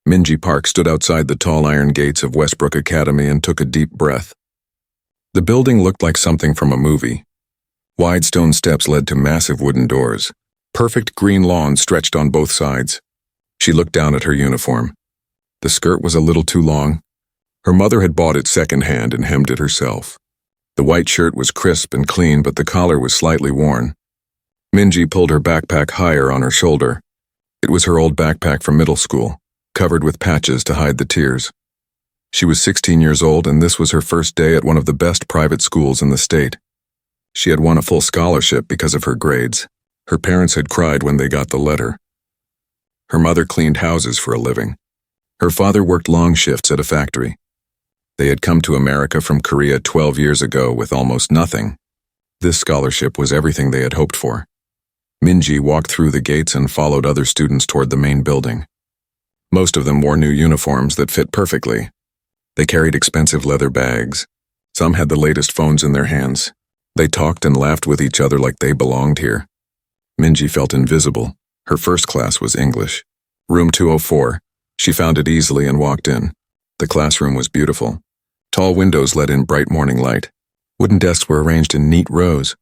Minji Park stood outside the tall iron gates of Westbrook Academy and took a deep breath. The building looked like something from a movie. Wide stone steps led to massive wooden doors. Perfect green lawns stretched on both sides. She looked down at her uniform. The skirt was a little too long. Her mother had bought it secondhand and hemmed it herself. The white shirt was crisp and clean, but the collar was slightly worn. Minji pulled her backpack higher on her shoulder. It was her old backpack from middle school, covered with patches to hide the tears. She was 16 years old, and this was her first day at one of the best private schools in the state. She had won a full scholarship because of her grades. Her parents had cried when they got the letter. Her mother cleaned houses for a living. Her father worked long shifts at a factory. They had come to America from Korea 12 years ago with almost nothing. This scholarship was everything they had hoped for. Minji walked through the gates and followed other students toward the main building. Most of them wore new uniforms that fit perfectly. They carried expensive leather bags. Some had the latest phones in their hands. They talked and laughed with each other like they belonged here. Minji felt invisible. Her first class was English. Room 204. She found it easily and walked in. The classroom was beautiful. Tall windows let in bright morning light. Wooden desks were arranged in neat rows.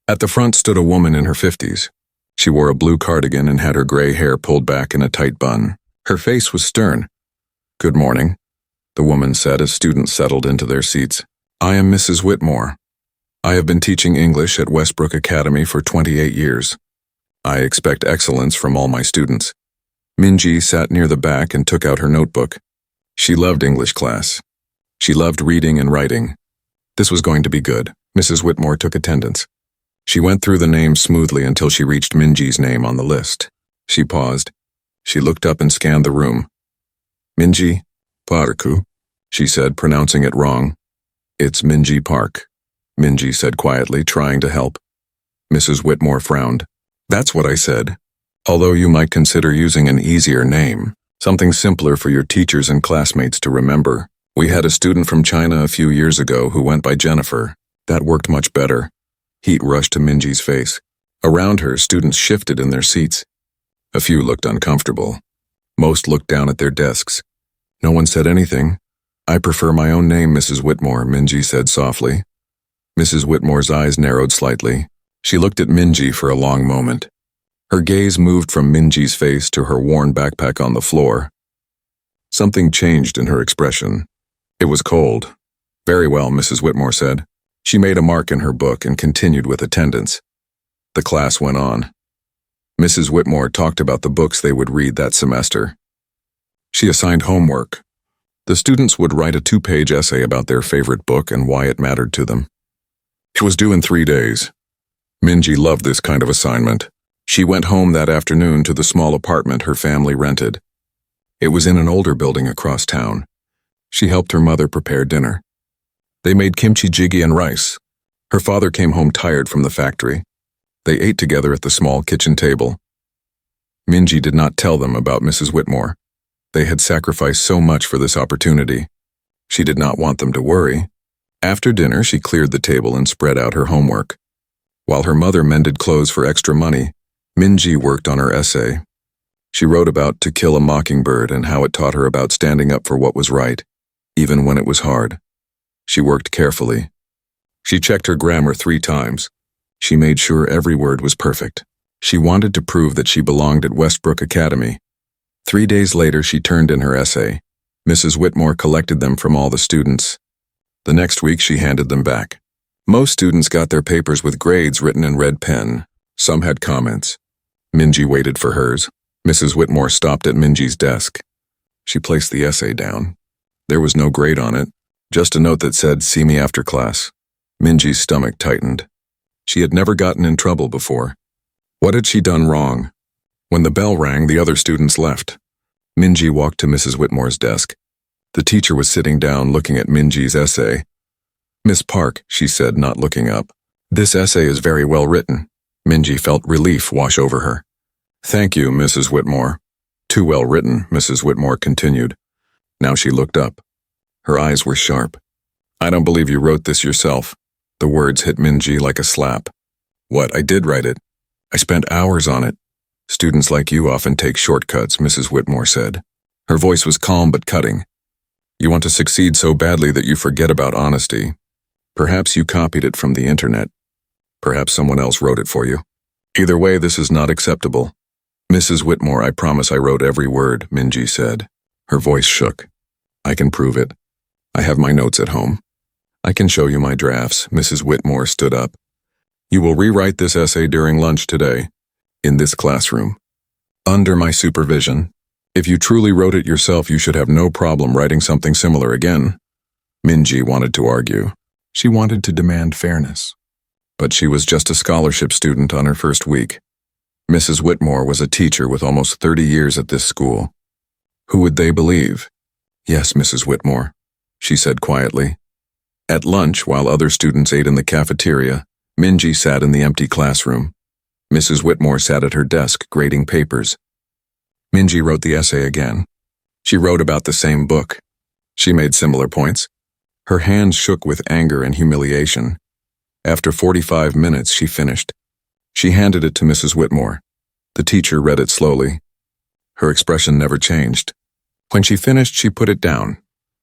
At the front stood a woman in her 50s. She wore a blue cardigan and had her gray hair pulled back in a tight bun. Her face was stern. "Good morning," the woman said as students settled into their seats. "I am Mrs. Whitmore. I have been teaching English at Westbrook Academy for 28 years. I expect excellence from all my students." Minji sat near the back and took out her notebook. She loved English class. She loved reading and writing. This was going to be good. Mrs. Whitmore took attendance. She went through the names smoothly until she reached Minji's name on the list. She paused. She looked up and scanned the room. "Minji Parku," she said, pronouncing it wrong. "It's Minji Park," Minji said quietly, trying to help. Mrs. Whitmore frowned. "That's what I said. Although you might consider using an easier name, something simpler for your teachers and classmates to remember. We had a student from China a few years ago who went by Jennifer. That worked much better." Heat rushed to Minji's face. Around her, students shifted in their seats. A few looked uncomfortable. Most looked down at their desks. No one said anything. "I prefer my own name, Mrs. Whitmore," Minji said softly. Mrs. Whitmore's eyes narrowed slightly. She looked at Minji for a long moment. Her gaze moved from Minji's face to her worn backpack on the floor. Something changed in her expression. It was cold. "Very well," Mrs. Whitmore said. She made a mark in her book and continued with attendance. The class went on. Mrs. Whitmore talked about the books they would read that semester. She assigned homework. The students would write a 2-page essay about their favorite book and why it mattered to them. It was due in 3 days. Minji loved this kind of assignment. She went home that afternoon to the small apartment her family rented. It was in an older building across town. She helped her mother prepare dinner. They made kimchi jjigae and rice. Her father came home tired from the factory. They ate together at the small kitchen table. Minji did not tell them about Mrs. Whitmore. They had sacrificed so much for this opportunity. She did not want them to worry. After dinner, she cleared the table and spread out her homework. While her mother mended clothes for extra money, Minji worked on her essay. She wrote about To Kill a Mockingbird and how it taught her about standing up for what was right, even when it was hard. She worked carefully. She checked her grammar 3 times. She made sure every word was perfect. She wanted to prove that she belonged at Westbrook Academy. 3 days later, she turned in her essay. Mrs. Whitmore collected them from all the students. The next week, she handed them back. Most students got their papers with grades written in red pen. Some had comments. Minji waited for hers. Mrs. Whitmore stopped at Minji's desk. She placed the essay down. There was no grade on it, just a note that said, "See me after class." Minji's stomach tightened. She had never gotten in trouble before. What had she done wrong? When the bell rang, the other students left. Minji walked to Mrs. Whitmore's desk. The teacher was sitting down looking at Minji's essay. "Miss Park," she said, not looking up. "This essay is very well written." Minji felt relief wash over her. "Thank you, Mrs. Whitmore." "Too well written," Mrs. Whitmore continued. Now she looked up. Her eyes were sharp. "I don't believe you wrote this yourself." The words hit Minji like a slap. "What? I did write it. I spent hours on it." "Students like you often take shortcuts," Mrs. Whitmore said. Her voice was calm but cutting. You want to succeed so badly that you forget about honesty. Perhaps you copied it from the internet. Perhaps someone else wrote it for you. Either way, this is not acceptable. Mrs. Whitmore, I promise I wrote every word, Minji said. Her voice shook. I can prove it. I have my notes at home. I can show you my drafts. Mrs. Whitmore stood up. You will rewrite this essay during lunch today, in this classroom, under my supervision. If you truly wrote it yourself, you should have no problem writing something similar again. Minji wanted to argue. She wanted to demand fairness. But she was just a scholarship student on her first week. Mrs. Whitmore was a teacher with almost 30 years at this school. Who would they believe? Yes, Mrs. Whitmore, she said quietly. At lunch, while other students ate in the cafeteria, Minji sat in the empty classroom. Mrs. Whitmore sat at her desk, grading papers. Minji wrote the essay again. She wrote about the same book. She made similar points. Her hands shook with anger and humiliation. After 45 minutes, she finished. She handed it to Mrs. Whitmore. The teacher read it slowly. Her expression never changed. When she finished, she put it down.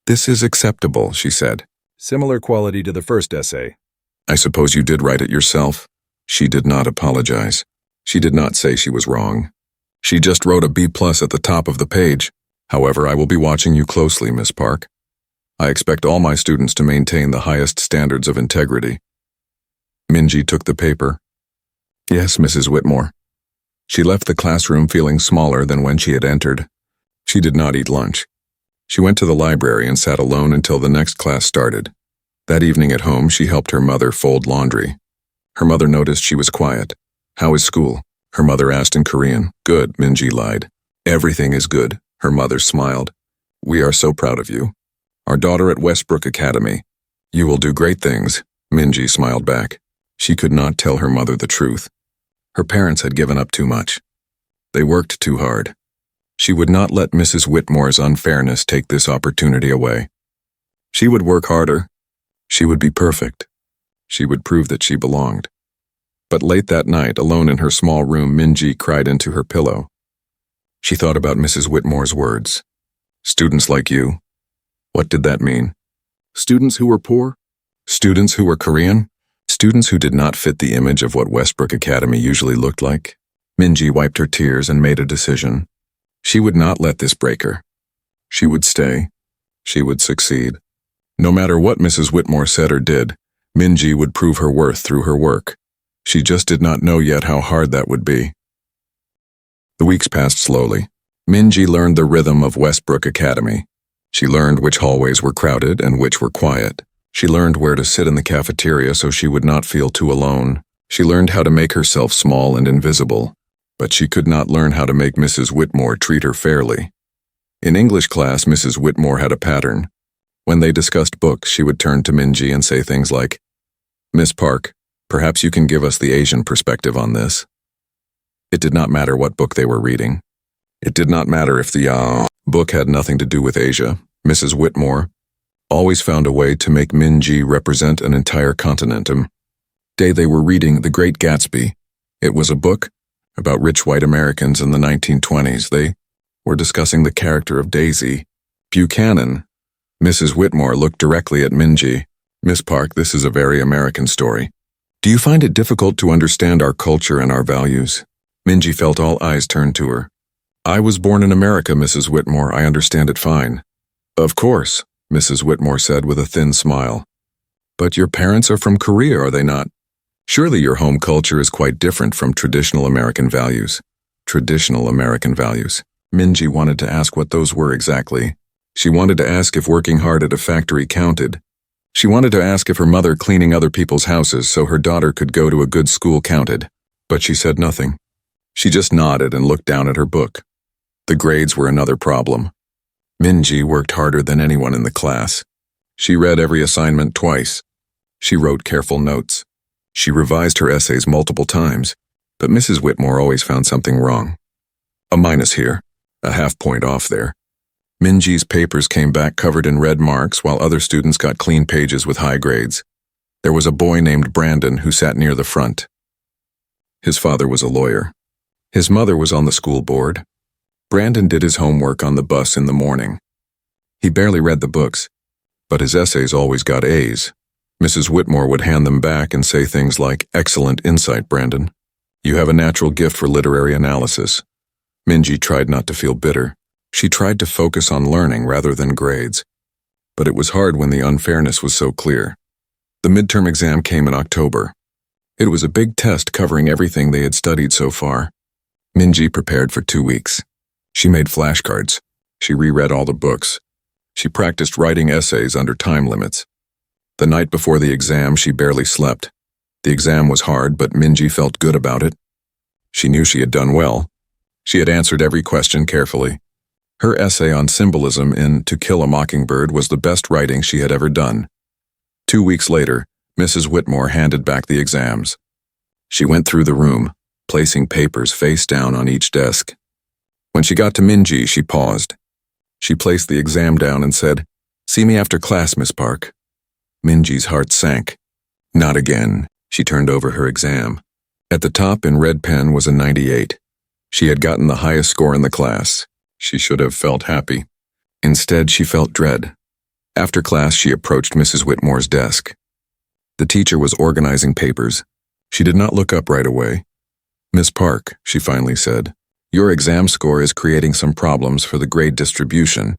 This is acceptable, she said. Similar quality to the first essay. I suppose you did write it yourself. She did not apologize. She did not say she was wrong. She just wrote a B+ at the top of the page. However, I will be watching you closely, Miss Park. I expect all my students to maintain the highest standards of integrity. Minji took the paper. Yes, Mrs. Whitmore. She left the classroom feeling smaller than when she had entered. She did not eat lunch. She went to the library and sat alone until the next class started. That evening at home, she helped her mother fold laundry. Her mother noticed she was quiet. How is school? Her mother asked in Korean. Good, Minji lied. Everything is good, her mother smiled. We are so proud of you. Our daughter at Westbrook Academy. You will do great things, Minji smiled back. She could not tell her mother the truth. Her parents had given up too much. They worked too hard. She would not let Mrs. Whitmore's unfairness take this opportunity away. She would work harder. She would be perfect. She would prove that she belonged. But late that night, alone in her small room, Minji cried into her pillow. She thought about Mrs. Whitmore's words. Students like you. What did that mean? Students who were poor? Students who were Korean? Students who did not fit the image of what Westbrook Academy usually looked like? Minji wiped her tears and made a decision. She would not let this break her. She would stay. She would succeed. No matter what Mrs. Whitmore said or did, Minji would prove her worth through her work. She just did not know yet how hard that would be. The weeks passed slowly. Minji learned the rhythm of Westbrook Academy. She learned which hallways were crowded and which were quiet. She learned where to sit in the cafeteria so she would not feel too alone. She learned how to make herself small and invisible. But she could not learn how to make Mrs. Whitmore treat her fairly. In English class, Mrs. Whitmore had a pattern. When they discussed books, she would turn to Minji and say things like, Miss Park, perhaps you can give us the Asian perspective on this. It did not matter what book they were reading. It did not matter if the book had nothing to do with Asia. Mrs. Whitmore always found a way to make Minji represent an entire continent. Day they were reading The Great Gatsby. It was a book about rich white Americans in the 1920s. They were discussing the character of Daisy Buchanan. Mrs. Whitmore looked directly at Minji. Miss Park, this is a very American story. Do you find it difficult to understand our culture and our values? Minji felt all eyes turned to her. I was born in America, Mrs. Whitmore. I understand it fine. Of course, Mrs. Whitmore said with a thin smile. But your parents are from Korea, are they not? Surely your home culture is quite different from traditional American values. Traditional American values. Minji wanted to ask what those were exactly. She wanted to ask if working hard at a factory counted. She wanted to ask if her mother cleaning other people's houses so her daughter could go to a good school counted. But she said nothing. She just nodded and looked down at her book. The grades were another problem. Minji worked harder than anyone in the class. She read every assignment twice. She wrote careful notes. She revised her essays multiple times, but Mrs. Whitmore always found something wrong. A minus here, a half point off there. Minji's papers came back covered in red marks while other students got clean pages with high grades. There was a boy named Brandon who sat near the front. His father was a lawyer. His mother was on the school board. Brandon did his homework on the bus in the morning. He barely read the books, but his essays always got A's. Mrs. Whitmore would hand them back and say things like, "Excellent insight, Brandon. You have a natural gift for literary analysis." Minji tried not to feel bitter. She tried to focus on learning rather than grades. But it was hard when the unfairness was so clear. The midterm exam came in October. It was a big test covering everything they had studied so far. Minji prepared for 2 weeks. She made flashcards. She reread all the books. She practiced writing essays under time limits. The night before the exam, she barely slept. The exam was hard, but Minji felt good about it. She knew she had done well. She had answered every question carefully. Her essay on symbolism in To Kill a Mockingbird was the best writing she had ever done. 2 weeks later, Mrs. Whitmore handed back the exams. She went through the room, placing papers face down on each desk. When she got to Minji, she paused. She placed the exam down and said, "See me after class, Miss Park." Minji's heart sank. Not again. She turned over her exam. At the top in red pen was a 98. She had gotten the highest score in the class. She should have felt happy. Instead, she felt dread. After class, she approached Mrs. Whitmore's desk. The teacher was organizing papers. She did not look up right away. "Miss Park," she finally said, "your exam score is creating some problems for the grade distribution.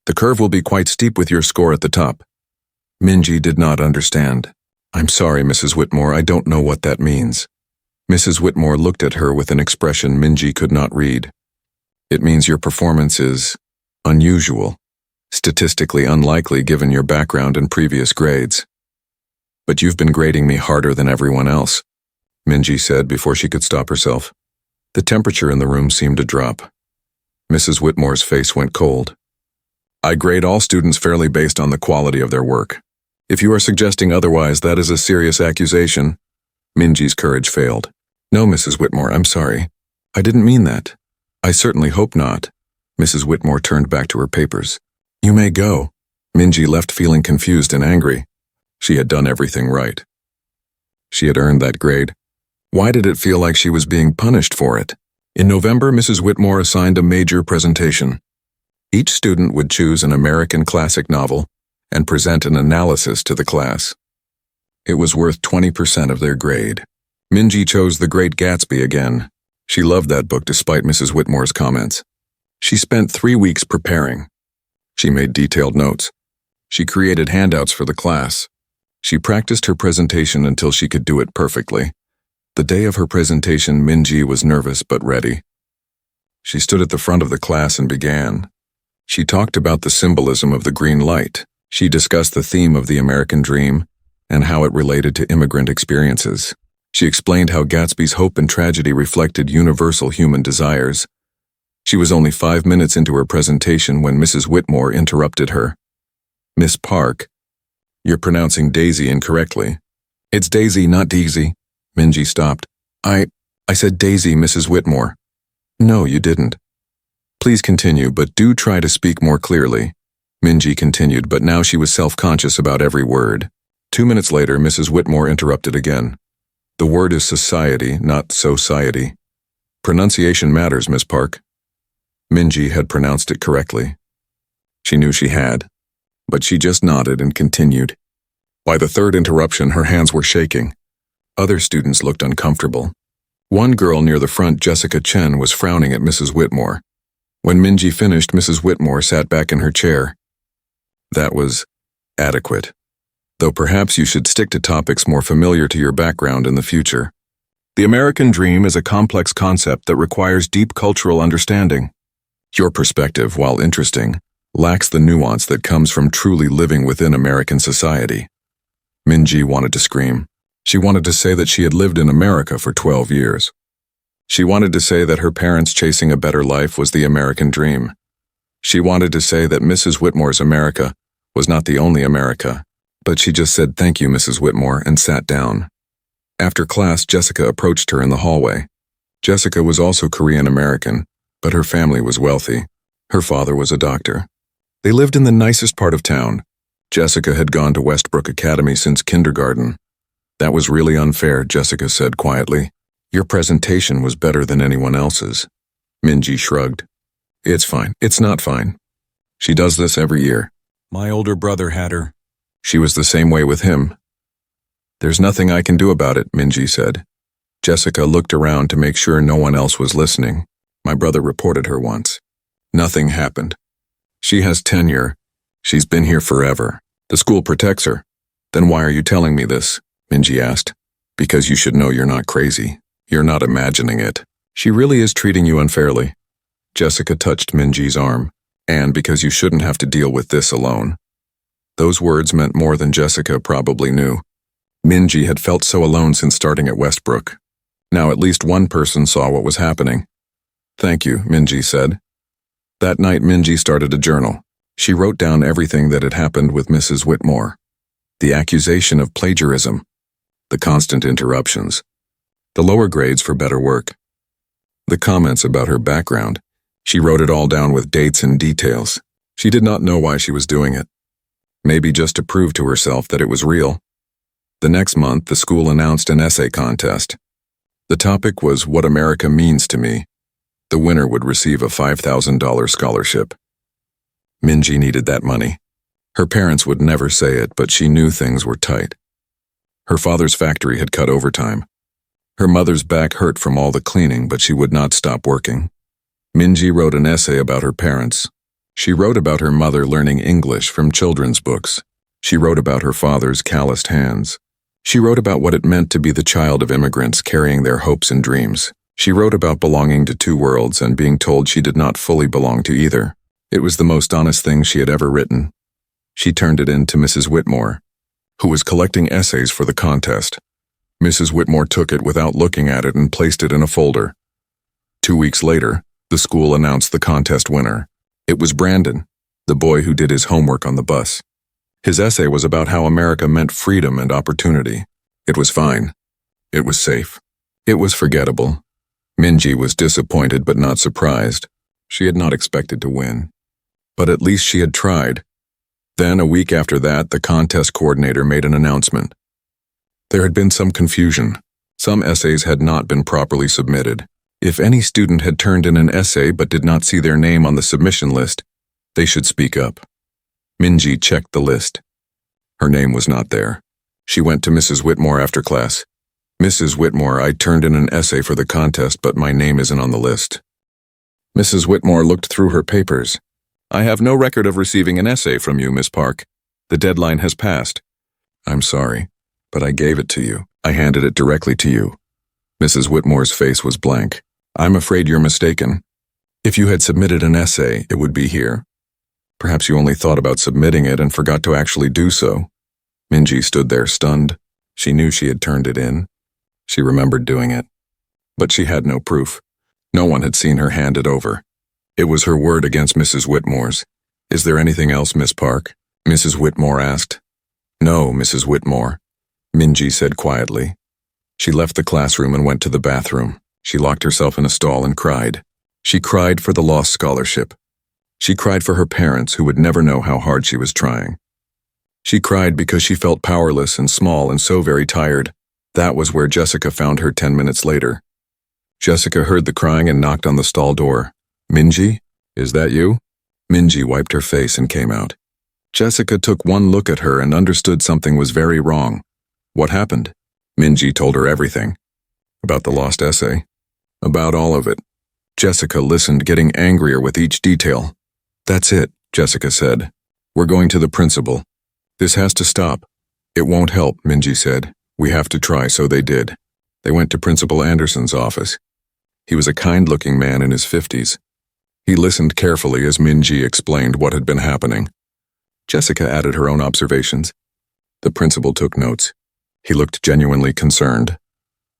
The curve will be quite steep with your score at the top." Minji did not understand. "I'm sorry, Mrs. Whitmore, I don't know what that means." Mrs. Whitmore looked at her with an expression Minji could not read. "It means your performance is unusual, statistically unlikely given your background and previous grades. But you've been grading me harder than everyone else," Minji said before she could stop herself. The temperature in the room seemed to drop. Mrs. Whitmore's face went cold. "I grade all students fairly based on the quality of their work. If you are suggesting otherwise, that is a serious accusation." Minji's courage failed. "No, Mrs. Whitmore, I'm sorry. I didn't mean that. I certainly hope not." Mrs. Whitmore turned back to her papers. "You may go." Minji left feeling confused and angry. She had done everything right. She had earned that grade. Why did it feel like she was being punished for it? In November, Mrs. Whitmore assigned a major presentation. Each student would choose an American classic novel and present an analysis to the class. It was worth 20% of their grade. Minji chose The Great Gatsby again. She loved that book despite Mrs. Whitmore's comments. She spent 3 weeks preparing. She made detailed notes. She created handouts for the class. She practiced her presentation until she could do it perfectly. The day of her presentation, Minji was nervous but ready. She stood at the front of the class and began. She talked about the symbolism of the green light. She discussed the theme of the American dream and how it related to immigrant experiences. She explained how Gatsby's hope and tragedy reflected universal human desires. She was only 5 minutes into her presentation when Mrs. Whitmore interrupted her. "Miss Park, you're pronouncing Daisy incorrectly." "It's Daisy, not Deasy." Minji stopped. I said Daisy, Mrs. Whitmore." "No, you didn't." "Please continue, but do try to speak more clearly." Minji continued, but now she was self-conscious about every word. 2 minutes later, Mrs. Whitmore interrupted again. "The word is society, not society. Pronunciation matters, Miss Park." Minji had pronounced it correctly. She knew she had, but she just nodded and continued. By the third interruption, her hands were shaking. Other students looked uncomfortable. One girl near the front, Jessica Chen, was frowning at Mrs. Whitmore. When Minji finished, Mrs. Whitmore sat back in her chair. "That was adequate. Though perhaps you should stick to topics more familiar to your background in the future. The American dream is a complex concept that requires deep cultural understanding. Your perspective, while interesting, lacks the nuance that comes from truly living within American society." Minji wanted to scream. She wanted to say that she had lived in America for 12 years. She wanted to say that her parents chasing a better life was the American dream. She wanted to say that Mrs. Whitmore's America was not the only America, but she just said thank you, Mrs. Whitmore, and sat down. After class, Jessica approached her in the hallway. Jessica was also Korean American, but her family was wealthy. Her father was a doctor. They lived in the nicest part of town. Jessica had gone to Westbrook Academy since kindergarten. "That was really unfair," Jessica said quietly. "Your presentation was better than anyone else's." Minji shrugged. It's fine. It's not fine. She does this every year. My older brother had her. She was the same way with him. There's nothing I can do about it, Minji said. Jessica looked around to make sure no one else was listening. My brother reported her once. Nothing happened. She has tenure. She's been here forever. The school protects her. Then why are you telling me this? Minji asked. Because you should know you're not crazy. You're not imagining it. She really is treating you unfairly. Jessica touched Minji's arm. And because you shouldn't have to deal with this alone. Those words meant more than Jessica probably knew. Minji had felt so alone since starting at Westbrook. Now at least one person saw what was happening. Thank you, Minji said. That night Minji started a journal. She wrote down everything that had happened with Mrs. Whitmore. The accusation of plagiarism. The constant interruptions. The lower grades for better work. The comments about her background. She wrote it all down with dates and details. She did not know why she was doing it. Maybe just to prove to herself that it was real. The next month, the school announced an essay contest. The topic was What America Means to Me. The winner would receive a $5,000 scholarship. Minji needed that money. Her parents would never say it, but she knew things were tight. Her father's factory had cut overtime. Her mother's back hurt from all the cleaning, but she would not stop working. Minji wrote an essay about her parents. She wrote about her mother learning English from children's books. She wrote about her father's calloused hands. She wrote about what it meant to be the child of immigrants carrying their hopes and dreams. She wrote about belonging to two worlds and being told she did not fully belong to either. It was the most honest thing she had ever written. She turned it in to Mrs. Whitmore, who was collecting essays for the contest. Mrs. Whitmore took it without looking at it and placed it in a folder. 2 weeks later, the school announced the contest winner. It was Brandon, the boy who did his homework on the bus. His essay was about how America meant freedom and opportunity. It was fine. It was safe. It was forgettable. Minji was disappointed but not surprised. She had not expected to win. But at least she had tried. Then, a week after that, the contest coordinator made an announcement. There had been some confusion. Some essays had not been properly submitted. If any student had turned in an essay but did not see their name on the submission list, they should speak up. Minji checked the list. Her name was not there. She went to Mrs. Whitmore after class. Mrs. Whitmore, I turned in an essay for the contest, but my name isn't on the list. Mrs. Whitmore looked through her papers. I have no record of receiving an essay from you, Miss Park. The deadline has passed. I'm sorry, but I gave it to you. I handed it directly to you. Mrs. Whitmore's face was blank. I'm afraid you're mistaken. If you had submitted an essay, it would be here. Perhaps you only thought about submitting it and forgot to actually do so. Minji stood there stunned. She knew she had turned it in. She remembered doing it. But she had no proof. No one had seen her hand it over. It was her word against Mrs. Whitmore's. Is there anything else, Miss Park? Mrs. Whitmore asked. No, Mrs. Whitmore, Minji said quietly. She left the classroom and went to the bathroom. She locked herself in a stall and cried. She cried for the lost scholarship. She cried for her parents who would never know how hard she was trying. She cried because she felt powerless and small and so very tired. That was where Jessica found her 10 minutes later. Jessica heard the crying and knocked on the stall door. Minji, is that you? Minji wiped her face and came out. Jessica took one look at her and understood something was very wrong. What happened? Minji told her everything. About the lost essay. About all of it. Jessica listened, getting angrier with each detail. That's it, Jessica said. We're going to the principal. This has to stop. It won't help, Minji said. We have to try, so they did. They went to Principal Anderson's office. He was a kind-looking man in his 50s. He listened carefully as Minji explained what had been happening. Jessica added her own observations. The principal took notes. He looked genuinely concerned.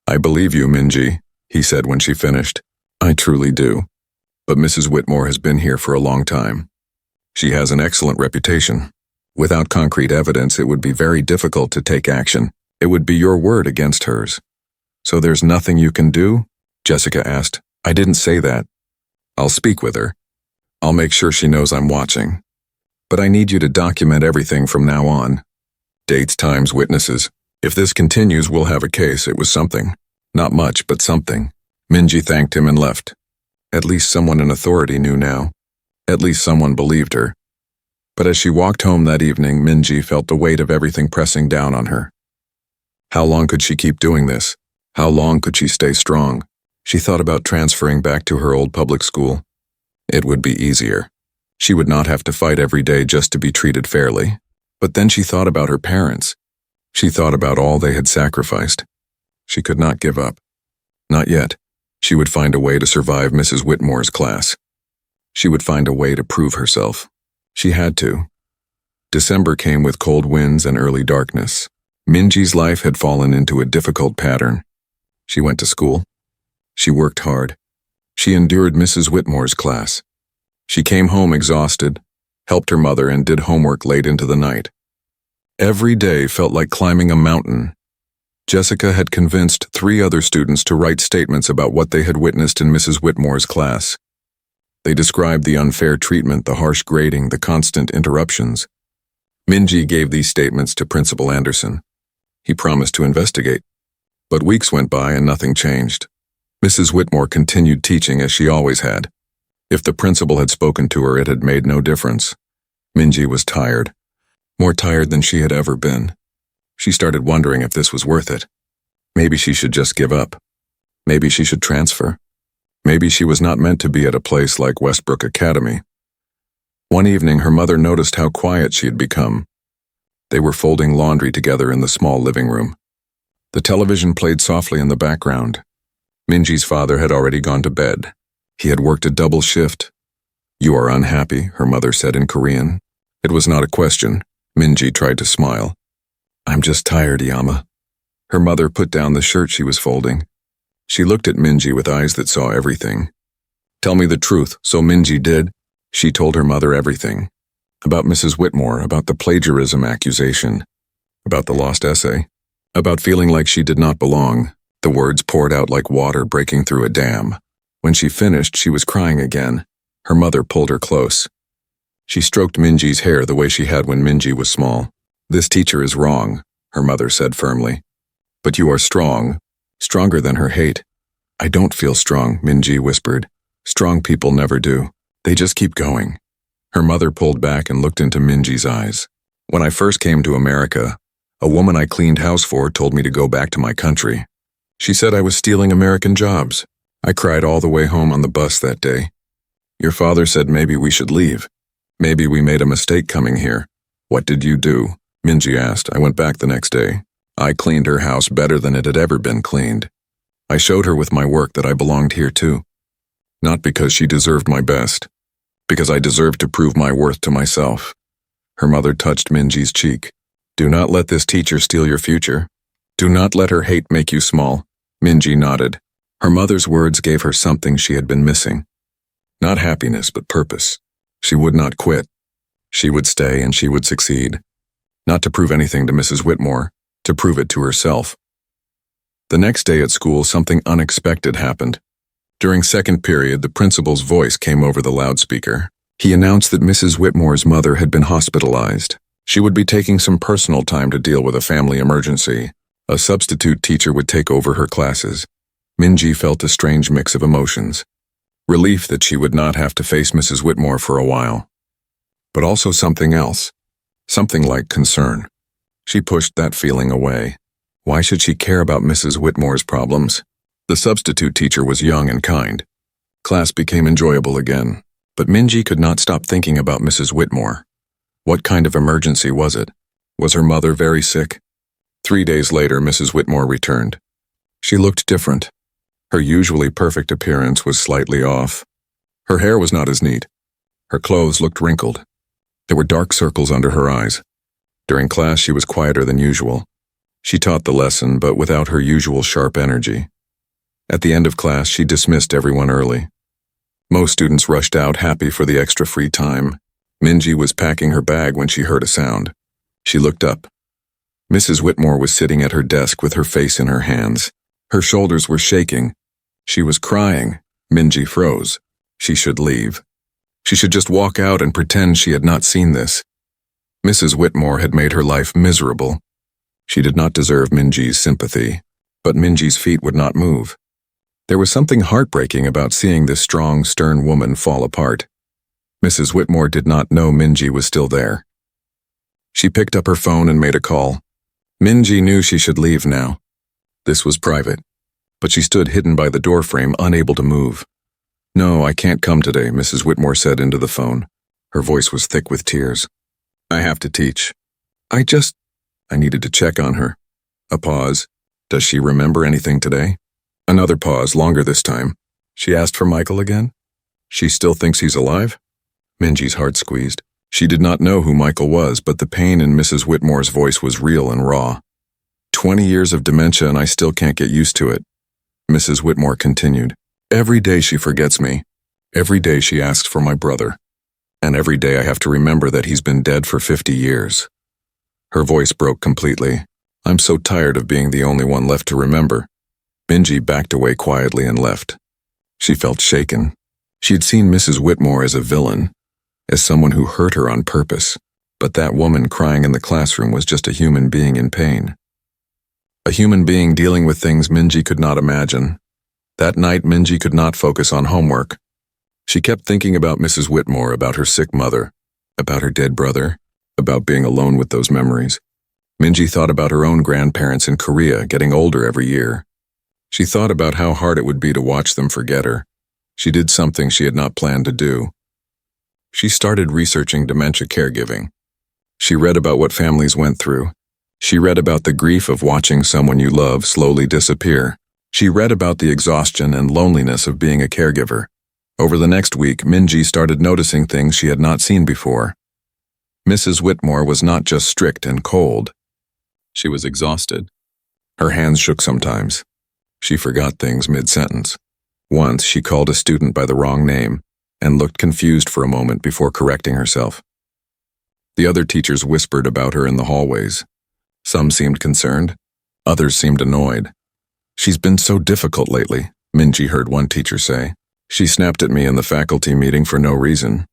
I believe you, Minji, he said when she finished. I truly do. But Mrs. Whitmore has been here for a long time. She has an excellent reputation. Without concrete evidence, it would be very difficult to take action. It would be your word against hers. So there's nothing you can do? Jessica asked. I didn't say that. I'll speak with her. I'll make sure she knows I'm watching. But I need you to document everything from now on. Dates, times, witnesses. If this continues, we'll have a case. It was something. Not much, but something. Minji thanked him and left. At least someone in authority knew now. At least someone believed her. But as she walked home that evening, Minji felt the weight of everything pressing down on her. How long could she keep doing this? How long could she stay strong? She thought about transferring back to her old public school. It would be easier. She would not have to fight every day just to be treated fairly. But then she thought about her parents. She thought about all they had sacrificed. She could not give up. Not yet. She would find a way to survive Mrs. Whitmore's class. She would find a way to prove herself. She had to. December came with cold winds and early darkness. Minji's life had fallen into a difficult pattern. She went to school. She worked hard. She endured Mrs. Whitmore's class. She came home exhausted, helped her mother, and did homework late into the night. Every day felt like climbing a mountain. Jessica had convinced 3 other students to write statements about what they had witnessed in Mrs. Whitmore's class. They described the unfair treatment, the harsh grading, the constant interruptions. Minji gave these statements to Principal Anderson. He promised to investigate. But weeks went by and nothing changed. Mrs. Whitmore continued teaching as she always had. If the principal had spoken to her, it had made no difference. Minji was tired. More tired than she had ever been. She started wondering if this was worth it. Maybe she should just give up. Maybe she should transfer. Maybe she was not meant to be at a place like Westbrook Academy. One evening, her mother noticed how quiet she had become. They were folding laundry together in the small living room. The television played softly in the background. Minji's father had already gone to bed. He had worked a double shift. "You are unhappy," her mother said in Korean. It was not a question. Minji tried to smile. "I'm just tired, Yama." Her mother put down the shirt she was folding. She looked at Minji with eyes that saw everything. "Tell me the truth." So Minji did. She told her mother everything. About Mrs. Whitmore, about the plagiarism accusation, about the lost essay, about feeling like she did not belong. The words poured out like water breaking through a dam. When she finished, she was crying again. Her mother pulled her close. She stroked Minji's hair the way she had when Minji was small. "This teacher is wrong," her mother said firmly. "But you are strong, stronger than her hate." "I don't feel strong," Minji whispered. "Strong people never do. They just keep going." Her mother pulled back and looked into Minji's eyes. "When I first came to America, a woman I cleaned house for told me to go back to my country. She said I was stealing American jobs. I cried all the way home on the bus that day. Your father said maybe we should leave. Maybe we made a mistake coming here." "What did you do?" Minji asked. "I went back the next day. I cleaned her house better than it had ever been cleaned. I showed her with my work that I belonged here too. Not because she deserved my best, because I deserved to prove my worth to myself." Her mother touched Minji's cheek. "Do not let this teacher steal your future. Do not let her hate make you small." Minji nodded. Her mother's words gave her something she had been missing. Not happiness, but purpose. She would not quit. She would stay and she would succeed. Not to prove anything to Mrs. Whitmore, to prove it to herself. The next day at school, something unexpected happened. During second period, the principal's voice came over the loudspeaker. He announced that Mrs. Whitmore's mother had been hospitalized. She would be taking some personal time to deal with a family emergency. A substitute teacher would take over her classes. Minji felt a strange mix of emotions. Relief that she would not have to face Mrs. Whitmore for a while. But also something else. Something like concern. She pushed that feeling away. Why should she care about Mrs. Whitmore's problems? The substitute teacher was young and kind. Class became enjoyable again. But Minji could not stop thinking about Mrs. Whitmore. What kind of emergency was it? Was her mother very sick? 3 days later, Mrs. Whitmore returned. She looked different. Her usually perfect appearance was slightly off. Her hair was not as neat. Her clothes looked wrinkled. There were dark circles under her eyes. During class, she was quieter than usual. She taught the lesson, but without her usual sharp energy. At the end of class, she dismissed everyone early. Most students rushed out, happy for the extra free time. Minji was packing her bag when she heard a sound. She looked up. Mrs. Whitmore was sitting at her desk with her face in her hands. Her shoulders were shaking. She was crying. Minji froze. She should leave. She should just walk out and pretend she had not seen this. Mrs. Whitmore had made her life miserable. She did not deserve Minji's sympathy, but Minji's feet would not move. There was something heartbreaking about seeing this strong, stern woman fall apart. Mrs. Whitmore did not know Minji was still there. She picked up her phone and made a call. Minji knew she should leave now. This was private, but she stood hidden by the doorframe, unable to move. "No, I can't come today," Mrs. Whitmore said into the phone. Her voice was thick with tears. "I have to teach. I needed to check on her." A pause. "Does she remember anything today?" Another pause, longer this time. "She asked for Michael again? She still thinks he's alive?" Minji's heart squeezed. She did not know who Michael was, but the pain in Mrs. Whitmore's voice was real and raw. 20 years of dementia and I still can't get used to it," Mrs. Whitmore continued. "Every day she forgets me. Every day she asks for my brother. And every day I have to remember that he's been dead for 50 years. Her voice broke completely. "I'm so tired of being the only one left to remember." Minji backed away quietly and left. She felt shaken. She had seen Mrs. Whitmore as a villain, as someone who hurt her on purpose, but that woman crying in the classroom was just a human being in pain. A human being dealing with things Minji could not imagine. That night, Minji could not focus on homework. She kept thinking about Mrs. Whitmore, about her sick mother, about her dead brother, about being alone with those memories. Minji thought about her own grandparents in Korea, getting older every year. She thought about how hard it would be to watch them forget her. She did something she had not planned to do. She started researching dementia caregiving. She read about what families went through. She read about the grief of watching someone you love slowly disappear. She read about the exhaustion and loneliness of being a caregiver. Over the next week, Minji started noticing things she had not seen before. Mrs. Whitmore was not just strict and cold. She was exhausted. Her hands shook sometimes. She forgot things mid-sentence. Once, she called a student by the wrong name and looked confused for a moment before correcting herself. The other teachers whispered about her in the hallways. Some seemed concerned. Others seemed annoyed. "She's been so difficult lately," Minji heard one teacher say. "She snapped at me in the faculty meeting for no reason."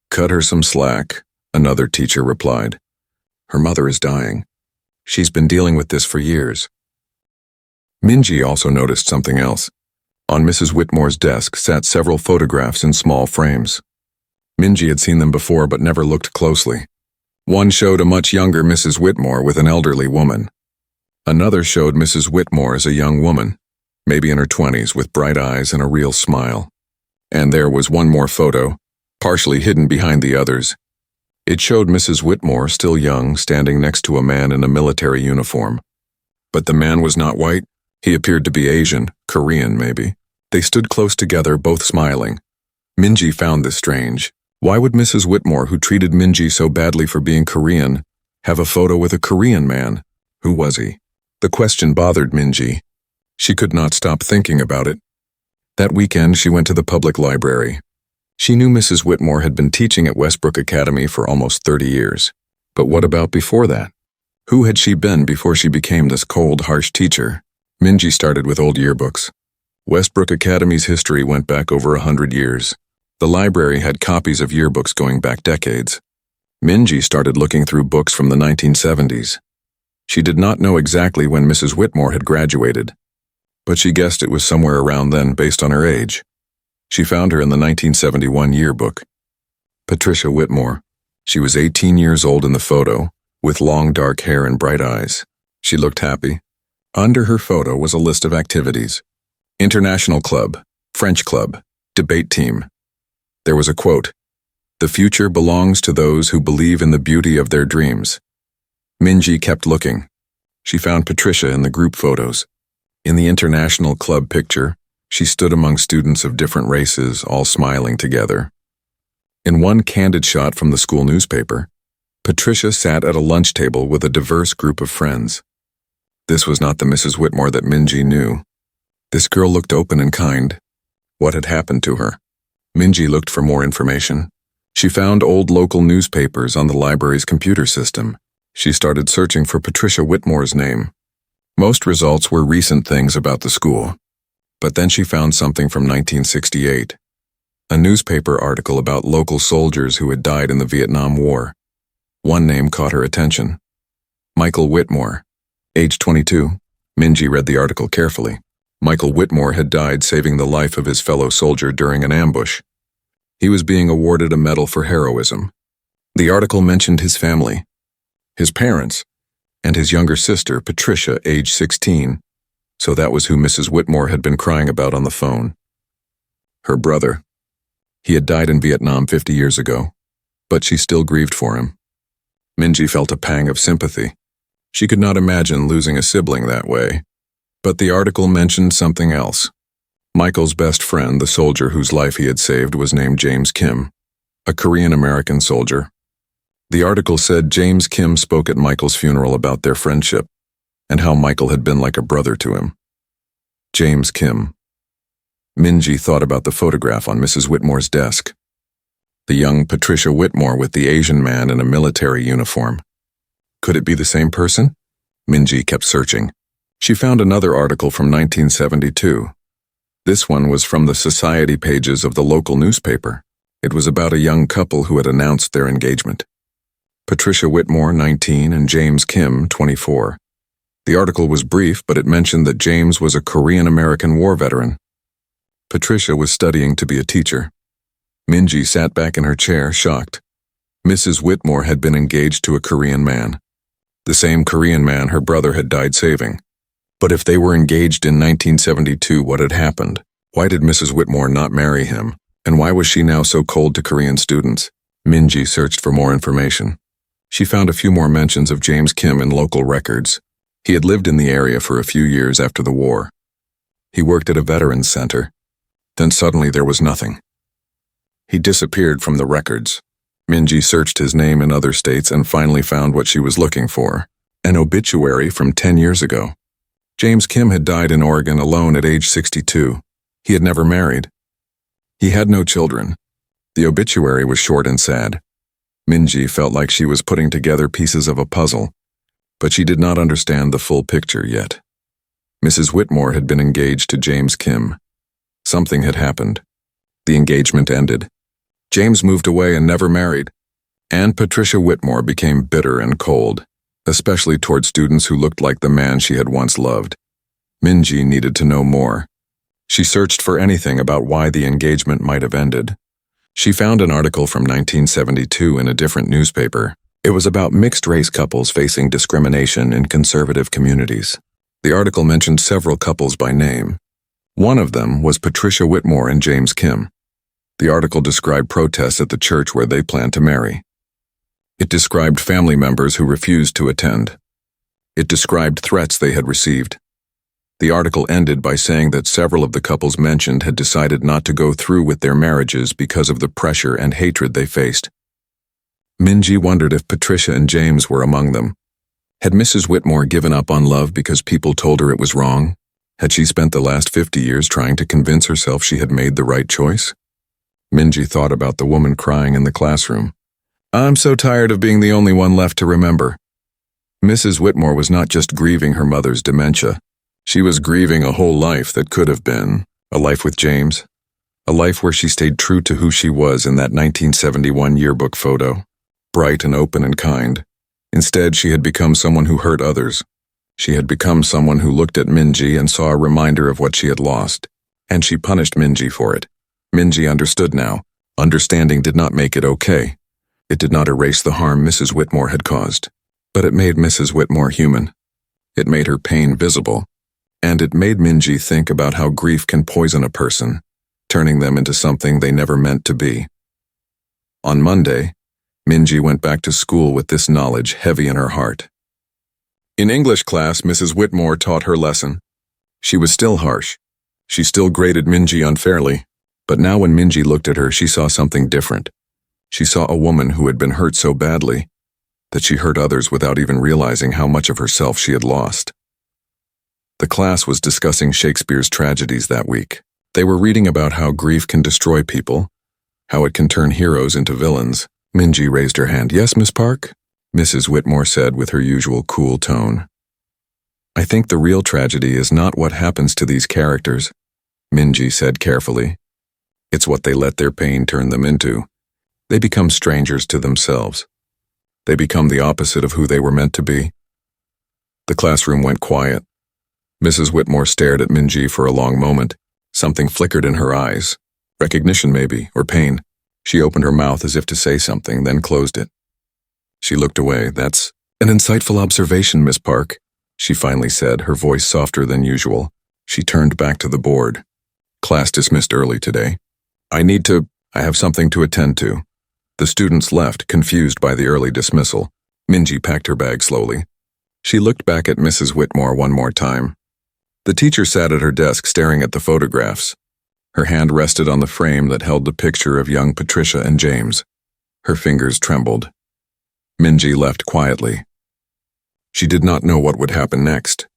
"Cut her some slack," another teacher replied. "Her mother is dying. She's been dealing with this for years." Minji also noticed something else. On Mrs. Whitmore's desk sat several photographs in small frames. Minji had seen them before but never looked closely. One showed a much younger Mrs. Whitmore with an elderly woman. Another showed Mrs. Whitmore as a young woman, maybe in her 20s, with bright eyes and a real smile. And there was one more photo, partially hidden behind the others. It showed Mrs. Whitmore, still young, standing next to a man in a military uniform. But the man was not white. He appeared to be Asian, Korean maybe. They stood close together, both smiling. Minji found this strange. Why would Mrs. Whitmore, who treated Minji so badly for being Korean, have a photo with a Korean man? Who was he? The question bothered Minji. She could not stop thinking about it. That weekend, she went to the public library. She knew Mrs. Whitmore had been teaching at Westbrook Academy for almost 30 years. But what about before that? Who had she been before she became this cold, harsh teacher? Minji started with old yearbooks. Westbrook Academy's history went back over 100 years. The library had copies of yearbooks going back decades. Minji started looking through books from the 1970s. She did not know exactly when Mrs. Whitmore had graduated, but she guessed it was somewhere around then based on her age. She found her in the 1971 yearbook. Patricia Whitmore. She was 18 years old in the photo, with long dark hair and bright eyes. She looked happy. Under her photo was a list of activities. International Club, French Club, Debate Team. There was a quote, "The future belongs to those who believe in the beauty of their dreams." Minji kept looking. She found Patricia in the group photos. In the International Club picture, she stood among students of different races, all smiling together. In one candid shot from the school newspaper, Patricia sat at a lunch table with a diverse group of friends. This was not the Mrs. Whitmore that Minji knew. This girl looked open and kind. What had happened to her? Minji looked for more information. She found old local newspapers on the library's computer system. She started searching for Patricia Whitmore's name. Most results were recent things about the school. But then she found something from 1968. A newspaper article about local soldiers who had died in the Vietnam War. One name caught her attention. Michael Whitmore, age 22. Minji read the article carefully. Michael Whitmore had died saving the life of his fellow soldier during an ambush. He was being awarded a medal for heroism. The article mentioned his family, his parents, and his younger sister, Patricia, age 16. So that was who Mrs. Whitmore had been crying about on the phone. Her brother. He had died in Vietnam 50 years ago, but she still grieved for him. Minji felt a pang of sympathy. She could not imagine losing a sibling that way. But the article mentioned something else. Michael's best friend, the soldier whose life he had saved, was named James Kim, a Korean-American soldier. The article said James Kim spoke at Michael's funeral about their friendship and how Michael had been like a brother to him. James Kim. Minji thought about the photograph on Mrs. Whitmore's desk. The young Patricia Whitmore with the Asian man in a military uniform. Could it be the same person? Minji kept searching. She found another article from 1972. This one was from the society pages of the local newspaper. It was about a young couple who had announced their engagement. Patricia Whitmore, 19, and James Kim, 24. The article was brief, but it mentioned that James was a Korean-American war veteran. Patricia was studying to be a teacher. Minji sat back in her chair, shocked. Mrs. Whitmore had been engaged to a Korean man. The same Korean man her brother had died saving. But if they were engaged in 1972, what had happened? Why did Mrs. Whitmore not marry him? And why was she now so cold to Korean students? Minji searched for more information. She found a few more mentions of James Kim in local records. He had lived in the area for a few years after the war. He worked at a veterans center. Then suddenly there was nothing. He disappeared from the records. Minji searched his name in other states and finally found what she was looking for, an obituary from 10 years ago. James Kim had died in Oregon alone at age 62. He had never married. He had no children. The obituary was short and sad. Minji felt like she was putting together pieces of a puzzle, but she did not understand the full picture yet. Mrs. Whitmore had been engaged to James Kim. Something had happened. The engagement ended. James moved away and never married. And Patricia Whitmore became bitter and cold, especially toward students who looked like the man she had once loved. Minji needed to know more. She searched for anything about why the engagement might have ended. She found an article from 1972 in a different newspaper. It was about mixed-race couples facing discrimination in conservative communities. The article mentioned several couples by name. One of them was Patricia Whitmore and James Kim. The article described protests at the church where they planned to marry. It described family members who refused to attend. It described threats they had received. The article ended by saying that several of the couples mentioned had decided not to go through with their marriages because of the pressure and hatred they faced. Minji wondered if Patricia and James were among them. Had Mrs. Whitmore given up on love because people told her it was wrong? Had she spent the last 50 years trying to convince herself she had made the right choice? Minji thought about the woman crying in the classroom. "I'm so tired of being the only one left to remember." Mrs. Whitmore was not just grieving her mother's dementia. She was grieving a whole life that could have been a life with James, a life where she stayed true to who she was in that 1971 yearbook photo, bright and open and kind. Instead, she had become someone who hurt others. She had become someone who looked at Minji and saw a reminder of what she had lost, and she punished Minji for it. Minji understood now. Understanding did not make it okay. It did not erase the harm Mrs. Whitmore had caused, but it made Mrs. Whitmore human. It made her pain visible, and it made Minji think about how grief can poison a person, turning them into something they never meant to be. On Monday, Minji went back to school with this knowledge heavy in her heart. In English class, Mrs. Whitmore taught her lesson. She was still harsh. She still graded Minji unfairly, but now when Minji looked at her, she saw something different. She saw a woman who had been hurt so badly that she hurt others without even realizing how much of herself she had lost. The class was discussing Shakespeare's tragedies that week. They were reading about how grief can destroy people, how it can turn heroes into villains. Minji raised her hand. "Yes, Miss Park?" Mrs. Whitmore said with her usual cool tone. "I think the real tragedy is not what happens to these characters," Minji said carefully. "It's what they let their pain turn them into. They become strangers to themselves. They become the opposite of who they were meant to be." The classroom went quiet. Mrs. Whitmore stared at Minji for a long moment. Something flickered in her eyes. Recognition maybe, or pain. She opened her mouth as if to say something, then closed it. She looked away. "That's an insightful observation, Miss Park," she finally said, her voice softer than usual. She turned back to the board. "Class dismissed early today. I have something to attend to." The students left, confused by the early dismissal. Minji packed her bag slowly. She looked back at Mrs. Whitmore one more time. The teacher sat at her desk staring at the photographs. Her hand rested on the frame that held the picture of young Patricia and James. Her fingers trembled. Minji left quietly. She did not know what would happen next.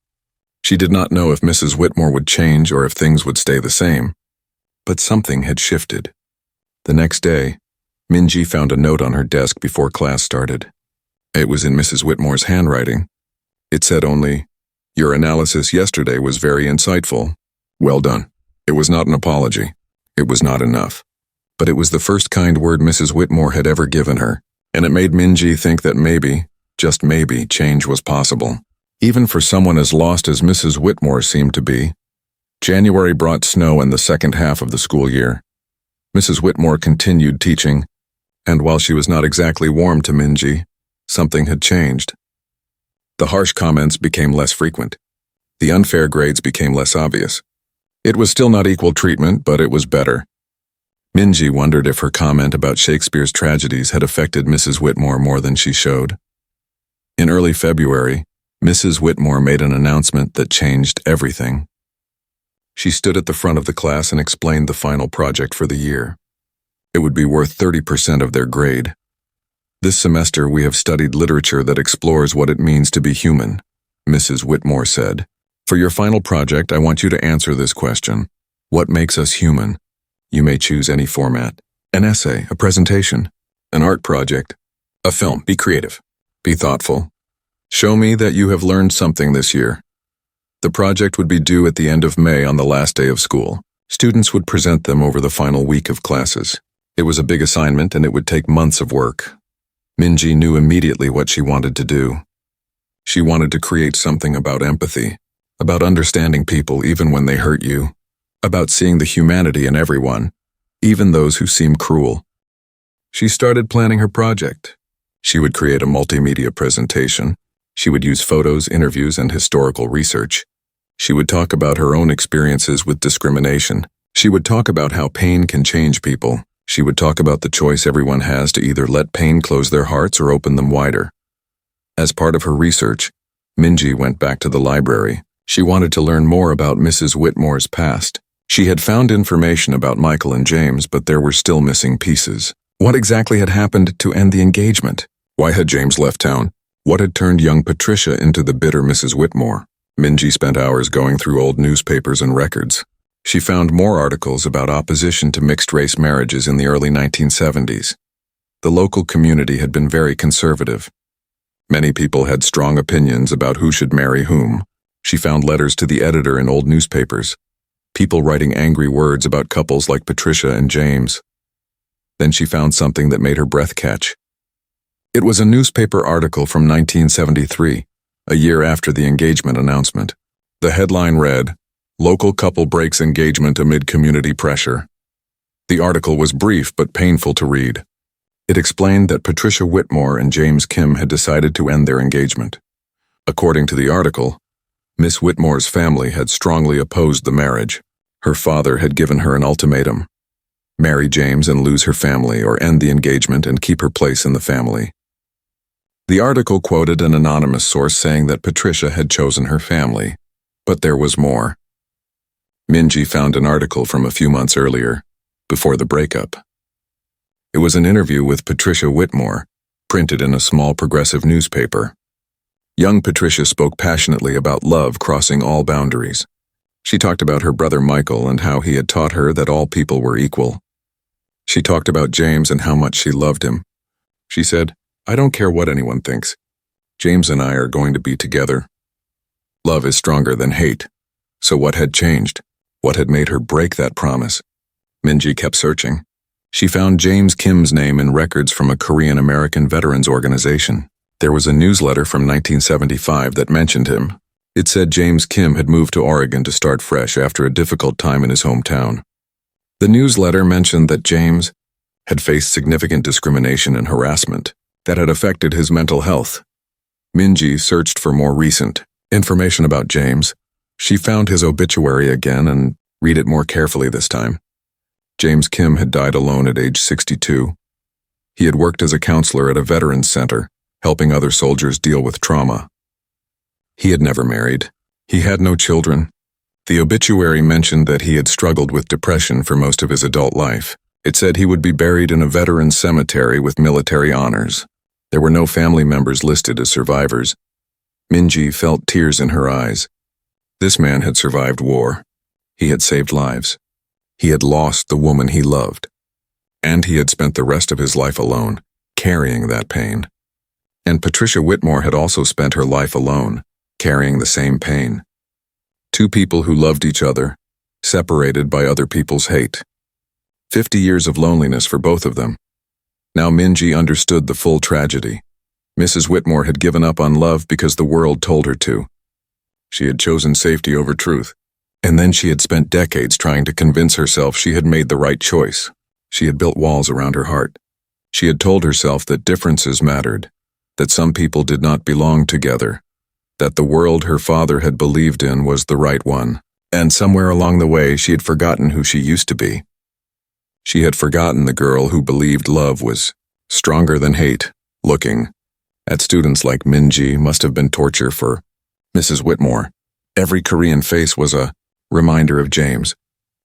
She did not know if Mrs. Whitmore would change or if things would stay the same. But something had shifted. The next day, Minji found a note on her desk before class started. It was in Mrs. Whitmore's handwriting. It said only, "Your analysis yesterday was very insightful. Well done." It was not an apology. It was not enough. But it was the first kind word Mrs. Whitmore had ever given her, and it made Minji think that maybe, just maybe, change was possible. Even for someone as lost as Mrs. Whitmore seemed to be. January brought snow in the second half of the school year. Mrs. Whitmore continued teaching, and while she was not exactly warm to Minji, something had changed. The harsh comments became less frequent. The unfair grades became less obvious. It was still not equal treatment, but it was better. Minji wondered if her comment about Shakespeare's tragedies had affected Mrs. Whitmore more than she showed. In early February, Mrs. Whitmore made an announcement that changed everything. She stood at the front of the class and explained the final project for the year. It would be worth 30% of their grade. "This semester we have studied literature that explores what it means to be human," Mrs. Whitmore said. "For your final project, I want you to answer this question. What makes us human? You may choose any format. An essay, a presentation, an art project, a film. Be creative. Be thoughtful. Show me that you have learned something this year." The project would be due at the end of May on the last day of school. Students would present them over the final week of classes. It was a big assignment and it would take months of work. Minji knew immediately what she wanted to do. She wanted to create something about empathy, about understanding people even when they hurt you, about seeing the humanity in everyone, even those who seem cruel. She started planning her project. She would create a multimedia presentation. She would use photos, interviews, and historical research. She would talk about her own experiences with discrimination. She would talk about how pain can change people. She would talk about the choice everyone has to either let pain close their hearts or open them wider. As part of her research, Minji went back to the library. She wanted to learn more about Mrs. Whitmore's past. She had found information about Michael and James, but there were still missing pieces. What exactly had happened to end the engagement? Why had James left town? What had turned young Patricia into the bitter Mrs. Whitmore? Minji spent hours going through old newspapers and records. She found more articles about opposition to mixed-race marriages in the early 1970s. The local community had been very conservative. Many people had strong opinions about who should marry whom. She found letters to the editor in old newspapers, people writing angry words about couples like Patricia and James. Then she found something that made her breath catch. It was a newspaper article from 1973, a year after the engagement announcement. The headline read, "Local couple breaks engagement amid community pressure." The article was brief but painful to read. It explained that Patricia Whitmore and James Kim had decided to end their engagement. According to the article, Miss Whitmore's family had strongly opposed the marriage. Her father had given her an ultimatum: marry James and lose her family, or end the engagement and keep her place in the family. The article quoted an anonymous source saying that Patricia had chosen her family, but there was more. Minji found an article from a few months earlier, before the breakup. It was an interview with Patricia Whitmore, printed in a small progressive newspaper. Young Patricia spoke passionately about love crossing all boundaries. She talked about her brother Michael and how he had taught her that all people were equal. She talked about James and how much she loved him. She said, "I don't care what anyone thinks. James and I are going to be together." Love is stronger than hate. So what had changed? What had made her break that promise? Minji kept searching. She found James Kim's name in records from a Korean American veterans organization. There was a newsletter from 1975 that mentioned him. It said James Kim had moved to Oregon to start fresh after a difficult time in his hometown. The newsletter mentioned that James had faced significant discrimination and harassment that had affected his mental health. Minji searched for more recent information about James. She found his obituary again and read it more carefully this time. James Kim had died alone at age 62. He had worked as a counselor at a veterans center, helping other soldiers deal with trauma. He had never married. He had no children. The obituary mentioned that he had struggled with depression for most of his adult life. It said he would be buried in a veterans cemetery with military honors. There were no family members listed as survivors. Minji felt tears in her eyes. This man had survived war. He had saved lives. He had lost the woman he loved. And he had spent the rest of his life alone, carrying that pain. And Patricia Whitmore had also spent her life alone, carrying the same pain. Two people who loved each other, separated by other people's hate. 50 years of loneliness for both of them. Now Minji understood the full tragedy. Mrs. Whitmore had given up on love because the world told her to. She had chosen safety over truth. And then she had spent decades trying to convince herself she had made the right choice. She had built walls around her heart. She had told herself that differences mattered, that some people did not belong together, that the world her father had believed in was the right one. And somewhere along the way, she had forgotten who she used to be. She had forgotten the girl who believed love was stronger than hate. Looking at students like Minji must have been torture for Mrs. Whitmore. Every Korean face was a reminder of James.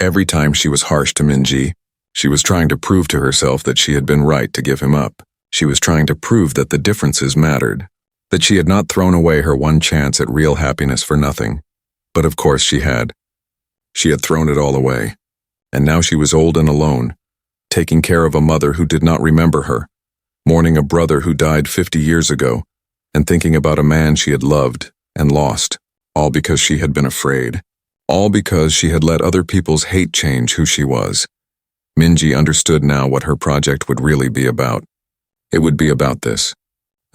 Every time she was harsh to Minji, she was trying to prove to herself that she had been right to give him up. She was trying to prove that the differences mattered, that she had not thrown away her one chance at real happiness for nothing. But of course she had. She had thrown it all away. And now she was old and alone, taking care of a mother who did not remember her, mourning a brother who died 50 years ago, and thinking about a man she had loved and lost, all because she had been afraid. All because she had let other people's hate change who she was. Minji understood now what her project would really be about. It would be about this.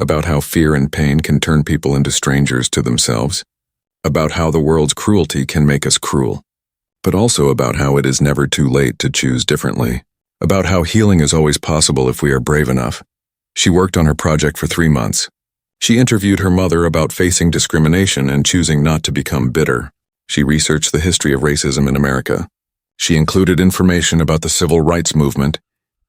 About how fear and pain can turn people into strangers to themselves. About how the world's cruelty can make us cruel. But also about how it is never too late to choose differently. About how healing is always possible if we are brave enough. She worked on her project for 3 months. She interviewed her mother about facing discrimination and choosing not to become bitter. She researched the history of racism in America. She included information about the civil rights movement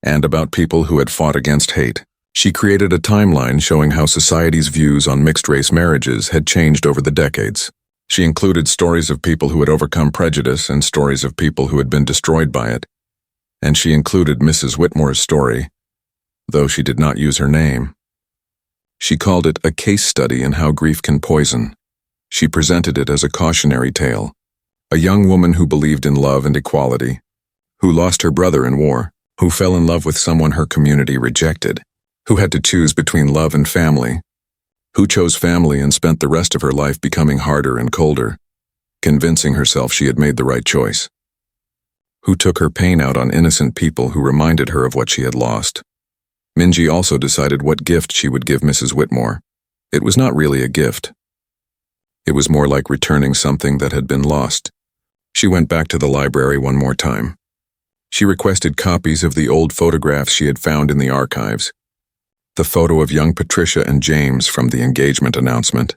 and about people who had fought against hate. She created a timeline showing how society's views on mixed-race marriages had changed over the decades. She included stories of people who had overcome prejudice and stories of people who had been destroyed by it. And she included Mrs. Whitmore's story, though she did not use her name. She called it a case study in how grief can poison. She presented it as a cautionary tale. A young woman who believed in love and equality, who lost her brother in war, who fell in love with someone her community rejected, who had to choose between love and family, who chose family and spent the rest of her life becoming harder and colder, convincing herself she had made the right choice, who took her pain out on innocent people who reminded her of what she had lost. Minji also decided what gift she would give Mrs. Whitmore. It was not really a gift. It was more like returning something that had been lost. She went back to the library one more time. She requested copies of the old photographs she had found in the archives. The photo of young Patricia and James from the engagement announcement.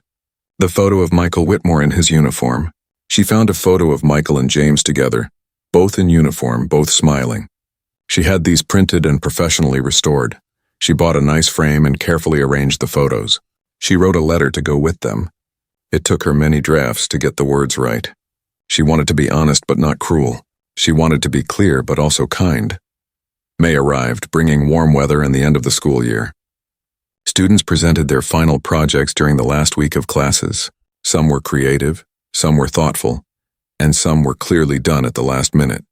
The photo of Michael Whitmore in his uniform. She found a photo of Michael and James together, both in uniform, both smiling. She had these printed and professionally restored. She bought a nice frame and carefully arranged the photos. She wrote a letter to go with them. It took her many drafts to get the words right. She wanted to be honest but not cruel. She wanted to be clear but also kind. May arrived, bringing warm weather and the end of the school year. Students presented their final projects during the last week of classes. Some were creative, some were thoughtful, and some were clearly done at the last minute.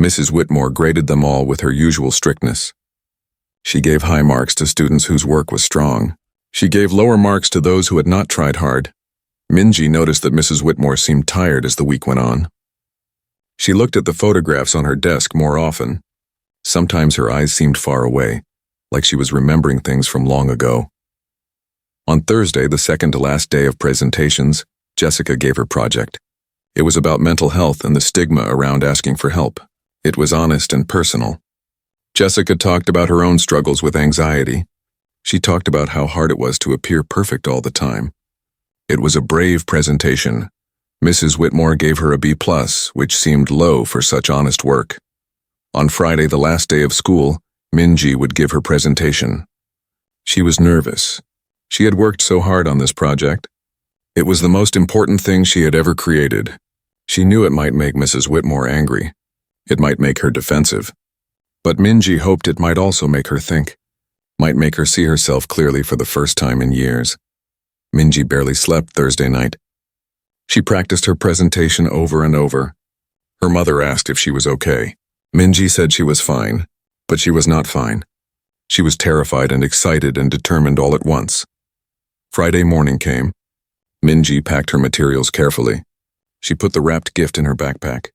Mrs. Whitmore graded them all with her usual strictness. She gave high marks to students whose work was strong. She gave lower marks to those who had not tried hard. Minji noticed that Mrs. Whitmore seemed tired as the week went on. She looked at the photographs on her desk more often. Sometimes her eyes seemed far away, like she was remembering things from long ago. On Thursday, the second to last day of presentations, Jessica gave her project. It was about mental health and the stigma around asking for help. It was honest and personal. Jessica talked about her own struggles with anxiety. She talked about how hard it was to appear perfect all the time. It was a brave presentation. Mrs. Whitmore gave her a B+, which seemed low for such honest work. On Friday, the last day of school, Minji would give her presentation. She was nervous. She had worked so hard on this project. It was the most important thing she had ever created. She knew it might make Mrs. Whitmore angry. It might make her defensive. But Minji hoped it might also make her think, might make her see herself clearly for the first time in years. Minji barely slept Thursday night. She practiced her presentation over and over. Her mother asked if she was okay. Minji said she was fine, but she was not fine. She was terrified and excited and determined all at once. Friday morning came. Minji packed her materials carefully. She put the wrapped gift in her backpack.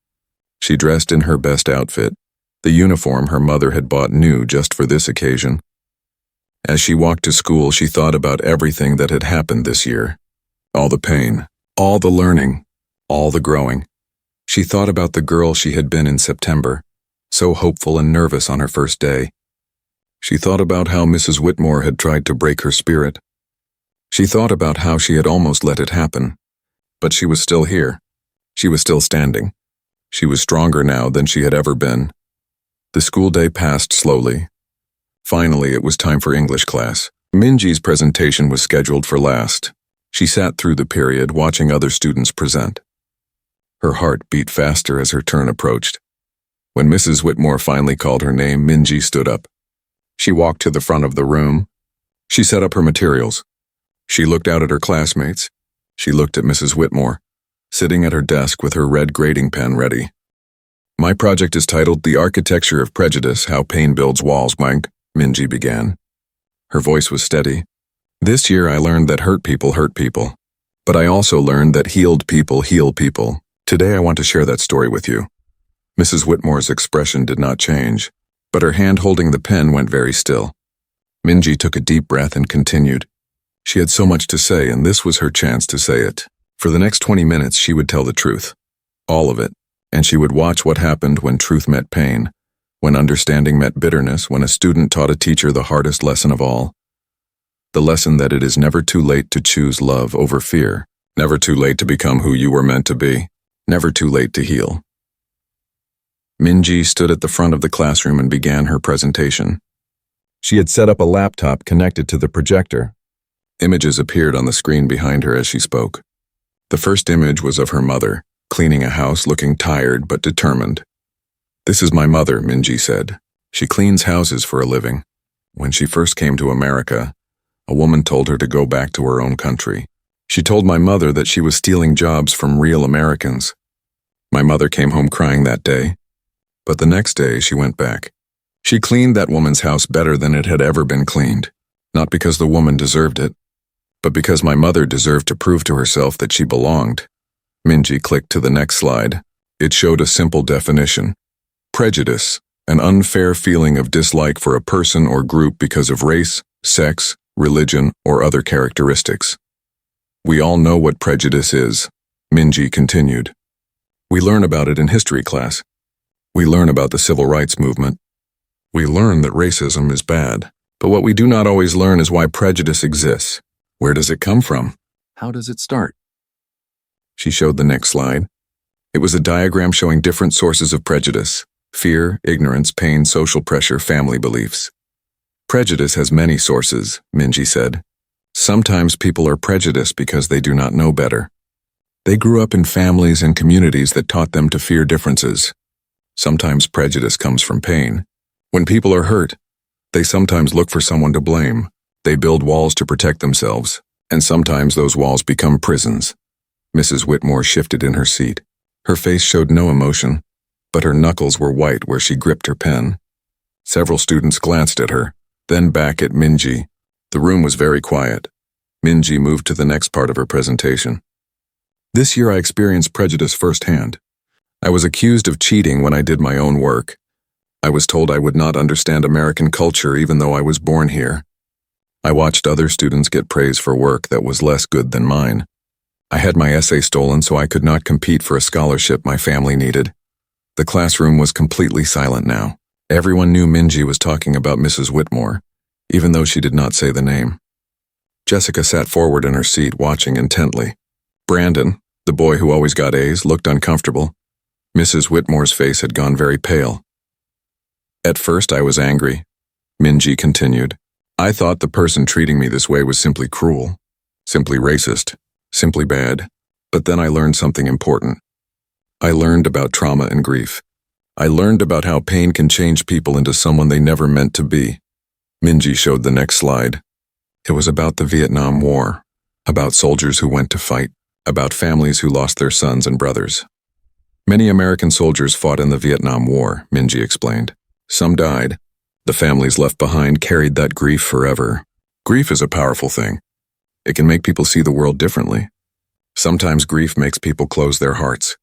She dressed in her best outfit, the uniform her mother had bought new just for this occasion. As she walked to school, she thought about everything that had happened this year. All the pain, all the learning, all the growing. She thought about the girl she had been in September, so hopeful and nervous on her first day. She thought about how Mrs. Whitmore had tried to break her spirit. She thought about how she had almost let it happen. But she was still here. She was still standing. She was stronger now than she had ever been. The school day passed slowly. Finally, it was time for English class. Minji's presentation was scheduled for last. She sat through the period, watching other students present. Her heart beat faster as her turn approached. When Mrs. Whitmore finally called her name, Minji stood up. She walked to the front of the room. She set up her materials. She looked out at her classmates. She looked at Mrs. Whitmore, sitting at her desk with her red grading pen ready. My project is titled The Architecture of Prejudice, How Pain Builds Walls, Minji began. Her voice was steady. This year I learned that hurt people, but I also learned that healed people heal people. Today I want to share that story with you. Mrs. Whitmore's expression did not change, but her hand holding the pen went very still. Minji took a deep breath and continued. She had so much to say, and this was her chance to say it. For the next 20 minutes, she would tell the truth. All of it. And she would watch what happened when truth met pain, when understanding met bitterness, when a student taught a teacher the hardest lesson of all. The lesson that it is never too late to choose love over fear, never too late to become who you were meant to be, never too late to heal. Minji stood at the front of the classroom and began her presentation. She had set up a laptop connected to the projector. Images appeared on the screen behind her as she spoke. The first image was of her mother, cleaning a house, looking tired but determined. "This is my mother," Minji said. "She cleans houses for a living. When she first came to America, a woman told her to go back to her own country. She told my mother that she was stealing jobs from real Americans. My mother came home crying that day, but the next day she went back. She cleaned that woman's house better than it had ever been cleaned, not because the woman deserved it, but because my mother deserved to prove to herself that she belonged." Minji clicked to the next slide. It showed a simple definition. Prejudice, an unfair feeling of dislike for a person or group because of race, sex, religion, or other characteristics. "We all know what prejudice is," Minji continued. "We learn about it in history class. We learn about the civil rights movement. We learn that racism is bad. But what we do not always learn is why prejudice exists. Where does it come from? How does it start?" She showed the next slide. It was a diagram showing different sources of prejudice: fear, ignorance, pain, social pressure, family beliefs. "Prejudice has many sources," Minji said. "Sometimes people are prejudiced because they do not know better. They grew up in families and communities that taught them to fear differences. Sometimes prejudice comes from pain. When people are hurt, they sometimes look for someone to blame. They build walls to protect themselves, and sometimes those walls become prisons." Mrs. Whitmore shifted in her seat. Her face showed no emotion, but her knuckles were white where she gripped her pen. Several students glanced at her, then back at Minji. The room was very quiet. Minji moved to the next part of her presentation. "This year I experienced prejudice firsthand. I was accused of cheating when I did my own work. I was told I would not understand American culture even though I was born here. I watched other students get praise for work that was less good than mine. I had my essay stolen so I could not compete for a scholarship my family needed." The classroom was completely silent now. Everyone knew Minji was talking about Mrs. Whitmore, even though she did not say the name. Jessica sat forward in her seat, watching intently. Brandon, the boy who always got A's, looked uncomfortable. Mrs. Whitmore's face had gone very pale. At first I was angry, Minji continued. I thought the person treating me this way was simply cruel, simply racist, simply bad. But then I learned something important. I learned about trauma and grief. I learned about how pain can change people into someone they never meant to be. Minji showed the next slide. It was about the Vietnam War, about soldiers who went to fight, about families who lost their sons and brothers. Many American soldiers fought in the Vietnam War, Minji explained. Some died. The families left behind carried that grief forever. Grief is a powerful thing. It can make people see the world differently. Sometimes grief makes people close their hearts.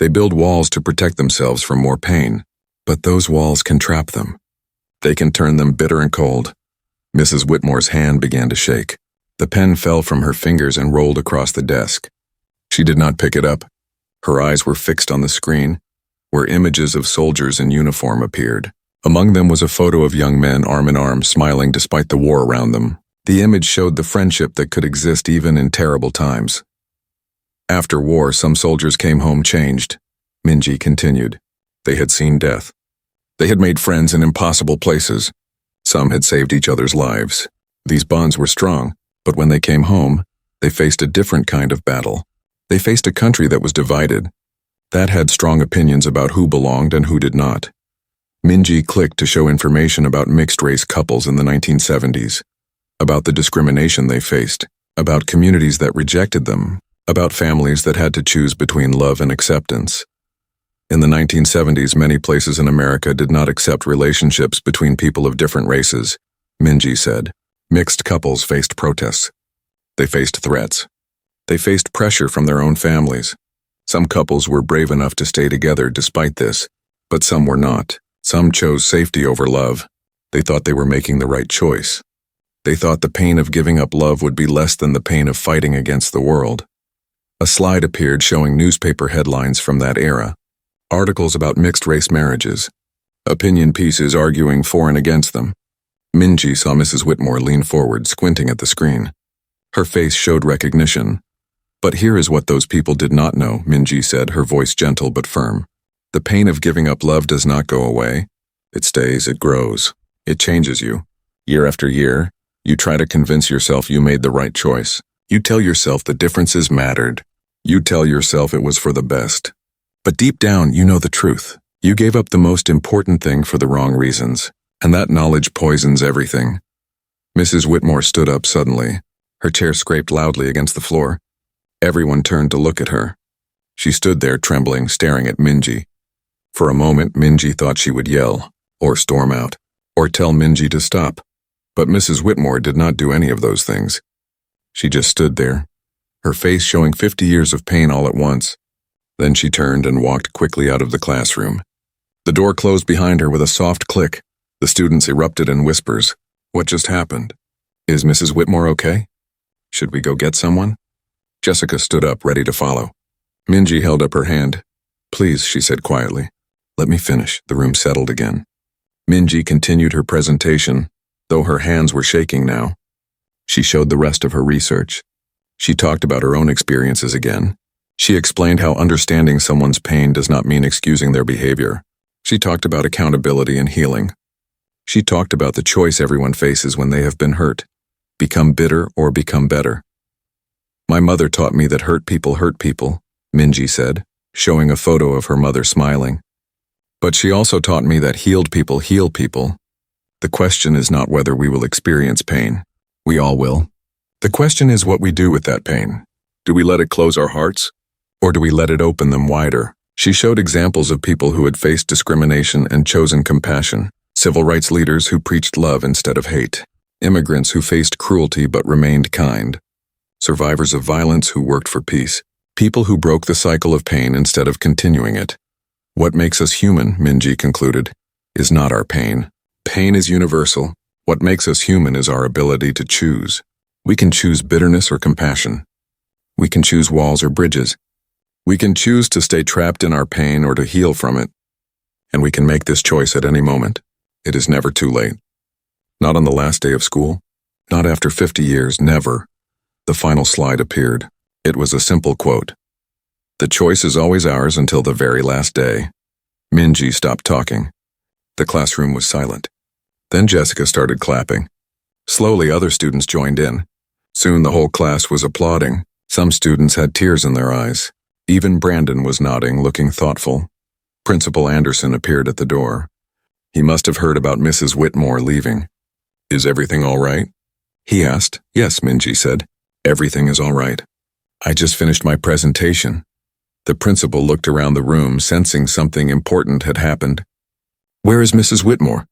They build walls to protect themselves from more pain, but those walls can trap them. They can turn them bitter and cold. Mrs. Whitmore's hand began to shake. The pen fell from her fingers and rolled across the desk. She did not pick it up. Her eyes were fixed on the screen, where images of soldiers in uniform appeared. Among them was a photo of young men arm in arm, smiling despite the war around them. The image showed the friendship that could exist even in terrible times. After war, some soldiers came home changed, Minji continued. They had seen death. They had made friends in impossible places. Some had saved each other's lives. These bonds were strong, but when they came home, they faced a different kind of battle. They faced a country that was divided, that had strong opinions about who belonged and who did not. Minji clicked to show information about mixed-race couples in the 1970s, about the discrimination they faced, about communities that rejected them, about families that had to choose between love and acceptance. In the 1970s, many places in America did not accept relationships between people of different races, Minji said. Mixed couples faced protests. They faced threats. They faced pressure from their own families. Some couples were brave enough to stay together despite this, but some were not. Some chose safety over love. They thought they were making the right choice. They thought the pain of giving up love would be less than the pain of fighting against the world. A slide appeared showing newspaper headlines from that era. Articles about mixed-race marriages. Opinion pieces arguing for and against them. Minji saw Mrs. Whitmore lean forward, squinting at the screen. Her face showed recognition. But here is what those people did not know, Minji said, her voice gentle but firm. The pain of giving up love does not go away. It stays, it grows. It changes you. Year after year, you try to convince yourself you made the right choice. You tell yourself the differences mattered. You tell yourself it was for the best. But deep down, you know the truth. You gave up the most important thing for the wrong reasons, and that knowledge poisons everything. Mrs. Whitmore stood up suddenly. Her chair scraped loudly against the floor. Everyone turned to look at her. She stood there trembling, staring at Minji. For a moment, Minji thought she would yell, or storm out, or tell Minji to stop. But Mrs. Whitmore did not do any of those things. She just stood there, her face showing 50 years of pain all at once. Then she turned and walked quickly out of the classroom. The door closed behind her with a soft click. The students erupted in whispers. What just happened? Is Mrs. Whitmore okay? Should we go get someone? Jessica stood up, ready to follow. Minji held up her hand. Please, she said quietly. Let me finish. The room settled again. Minji continued her presentation, though her hands were shaking now. She showed the rest of her research. She talked about her own experiences again. She explained how understanding someone's pain does not mean excusing their behavior. She talked about accountability and healing. She talked about the choice everyone faces when they have been hurt. Become bitter or become better. My mother taught me that hurt people, Minji said, showing a photo of her mother smiling. But she also taught me that healed people heal people. The question is not whether we will experience pain. We all will. The question is what we do with that pain. Do we let it close our hearts? Or do we let it open them wider? She showed examples of people who had faced discrimination and chosen compassion. Civil rights leaders who preached love instead of hate. Immigrants who faced cruelty but remained kind. Survivors of violence who worked for peace. People who broke the cycle of pain instead of continuing it. What makes us human, Minji concluded, is not our pain. Pain is universal. What makes us human is our ability to choose. We can choose bitterness or compassion. We can choose walls or bridges. We can choose to stay trapped in our pain or to heal from it. And we can make this choice at any moment. It is never too late. Not on the last day of school. Not after 50 years, never. The final slide appeared. It was a simple quote. The choice is always ours until the very last day. Minji stopped talking. The classroom was silent. Then Jessica started clapping. Slowly, other students joined in. Soon the whole class was applauding. Some students had tears in their eyes. Even Brandon was nodding, looking thoughtful. Principal Anderson appeared at the door. He must have heard about Mrs. Whitmore leaving. Is everything all right? He asked. Yes, Minji said. Everything is all right. I just finished my presentation. The principal looked around the room, sensing something important had happened. Where is Mrs. Whitmore?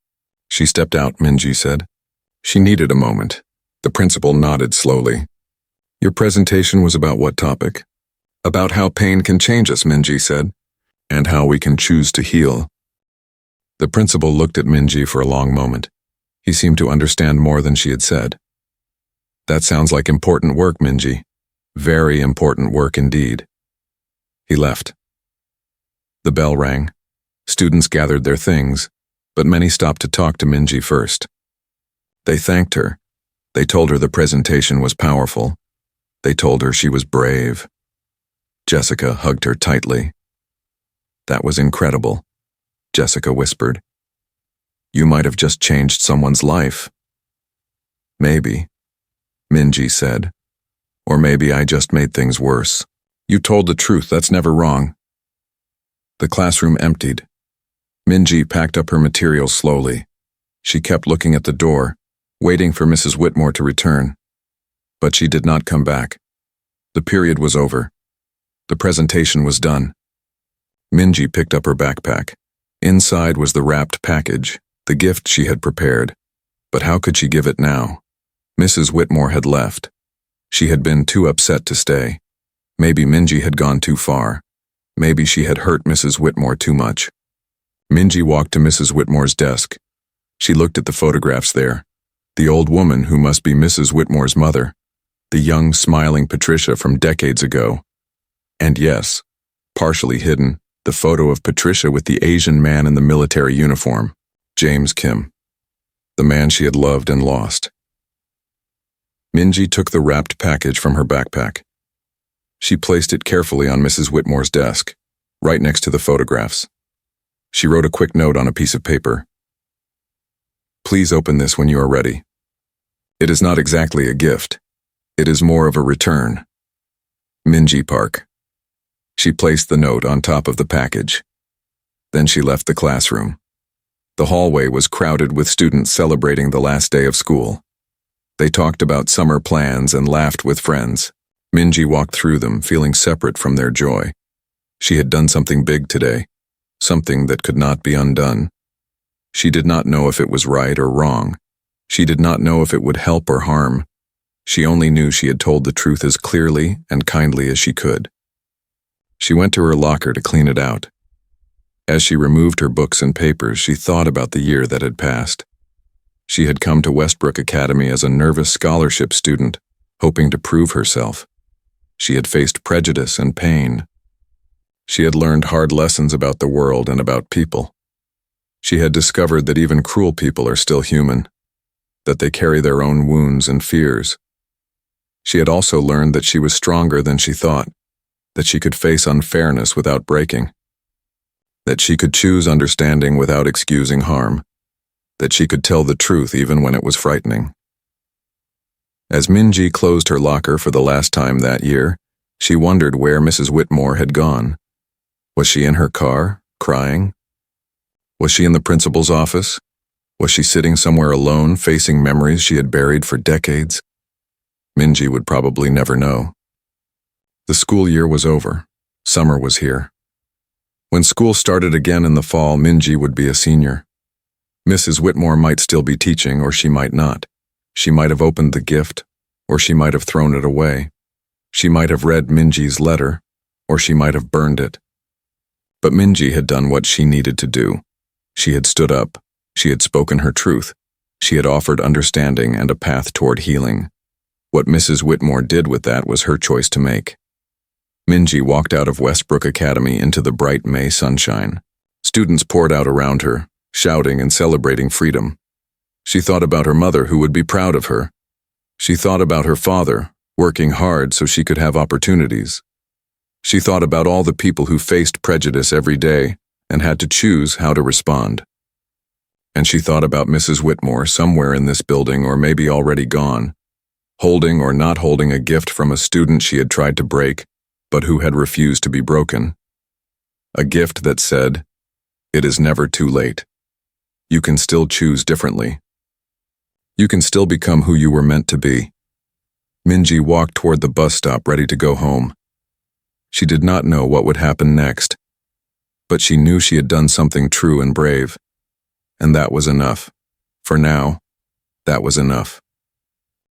She stepped out, Minji said. She needed a moment. The principal nodded slowly. Your presentation was about what topic? About how pain can change us, Minji said, and how we can choose to heal. The principal looked at Minji for a long moment. He seemed to understand more than she had said. That sounds like important work, Minji. Very important work indeed. He left. The bell rang. Students gathered their things, but many stopped to talk to Minji first. They thanked her. They told her the presentation was powerful. They told her she was brave. Jessica hugged her tightly. That was incredible, Jessica whispered. You might have just changed someone's life. Maybe, Minji said. Or maybe I just made things worse. You told the truth, that's never wrong. The classroom emptied. Minji packed up her materials slowly. She kept looking at the door, waiting for Mrs. Whitmore to return. But she did not come back. The period was over. The presentation was done. Minji picked up her backpack. Inside was the wrapped package, the gift she had prepared. But how could she give it now? Mrs. Whitmore had left. She had been too upset to stay. Maybe Minji had gone too far. Maybe she had hurt Mrs. Whitmore too much. Minji walked to Mrs. Whitmore's desk. She looked at the photographs there. The old woman who must be Mrs. Whitmore's mother. The young, smiling Patricia from decades ago. And yes, partially hidden, the photo of Patricia with the Asian man in the military uniform, James Kim. The man she had loved and lost. Minji took the wrapped package from her backpack. She placed it carefully on Mrs. Whitmore's desk, right next to the photographs. She wrote a quick note on a piece of paper. Please open this when you are ready. It is not exactly a gift. It is more of a return. Minji Park. She placed the note on top of the package. Then she left the classroom. The hallway was crowded with students celebrating the last day of school. They talked about summer plans and laughed with friends. Minji walked through them, feeling separate from their joy. She had done something big today, something that could not be undone. She did not know if it was right or wrong. She did not know if it would help or harm. She only knew she had told the truth as clearly and kindly as she could. She went to her locker to clean it out. As she removed her books and papers, she thought about the year that had passed. She had come to Westbrook Academy as a nervous scholarship student, hoping to prove herself. She had faced prejudice and pain. She had learned hard lessons about the world and about people. She had discovered that even cruel people are still human, that they carry their own wounds and fears. She had also learned that she was stronger than she thought, that she could face unfairness without breaking, that she could choose understanding without excusing harm, that she could tell the truth even when it was frightening. As Minji closed her locker for the last time that year, she wondered where Mrs. Whitmore had gone. Was she in her car, crying? Was she in the principal's office? Was she sitting somewhere alone, facing memories she had buried for decades? Minji would probably never know. The school year was over. Summer was here. When school started again in the fall, Minji would be a senior. Mrs. Whitmore might still be teaching, or she might not. She might have opened the gift, or she might have thrown it away. She might have read Minji's letter, or she might have burned it. But Minji had done what she needed to do. She had stood up. She had spoken her truth. She had offered understanding and a path toward healing. What Mrs. Whitmore did with that was her choice to make. Minji walked out of Westbrook Academy into the bright May sunshine. Students poured out around her. shouting and celebrating freedom. She thought about her mother who would be proud of her. She thought about her father, working hard so she could have opportunities. She thought about all the people who faced prejudice every day and had to choose how to respond. And she thought about Mrs. Whitmore somewhere in this building or maybe already gone, holding or not holding a gift from a student she had tried to break, but who had refused to be broken. A gift that said, "It is never too late. You can still choose differently. You can still become who you were meant to be." Minji walked toward the bus stop ready to go home. She did not know what would happen next, but she knew she had done something true and brave, and that was enough. For now, that was enough.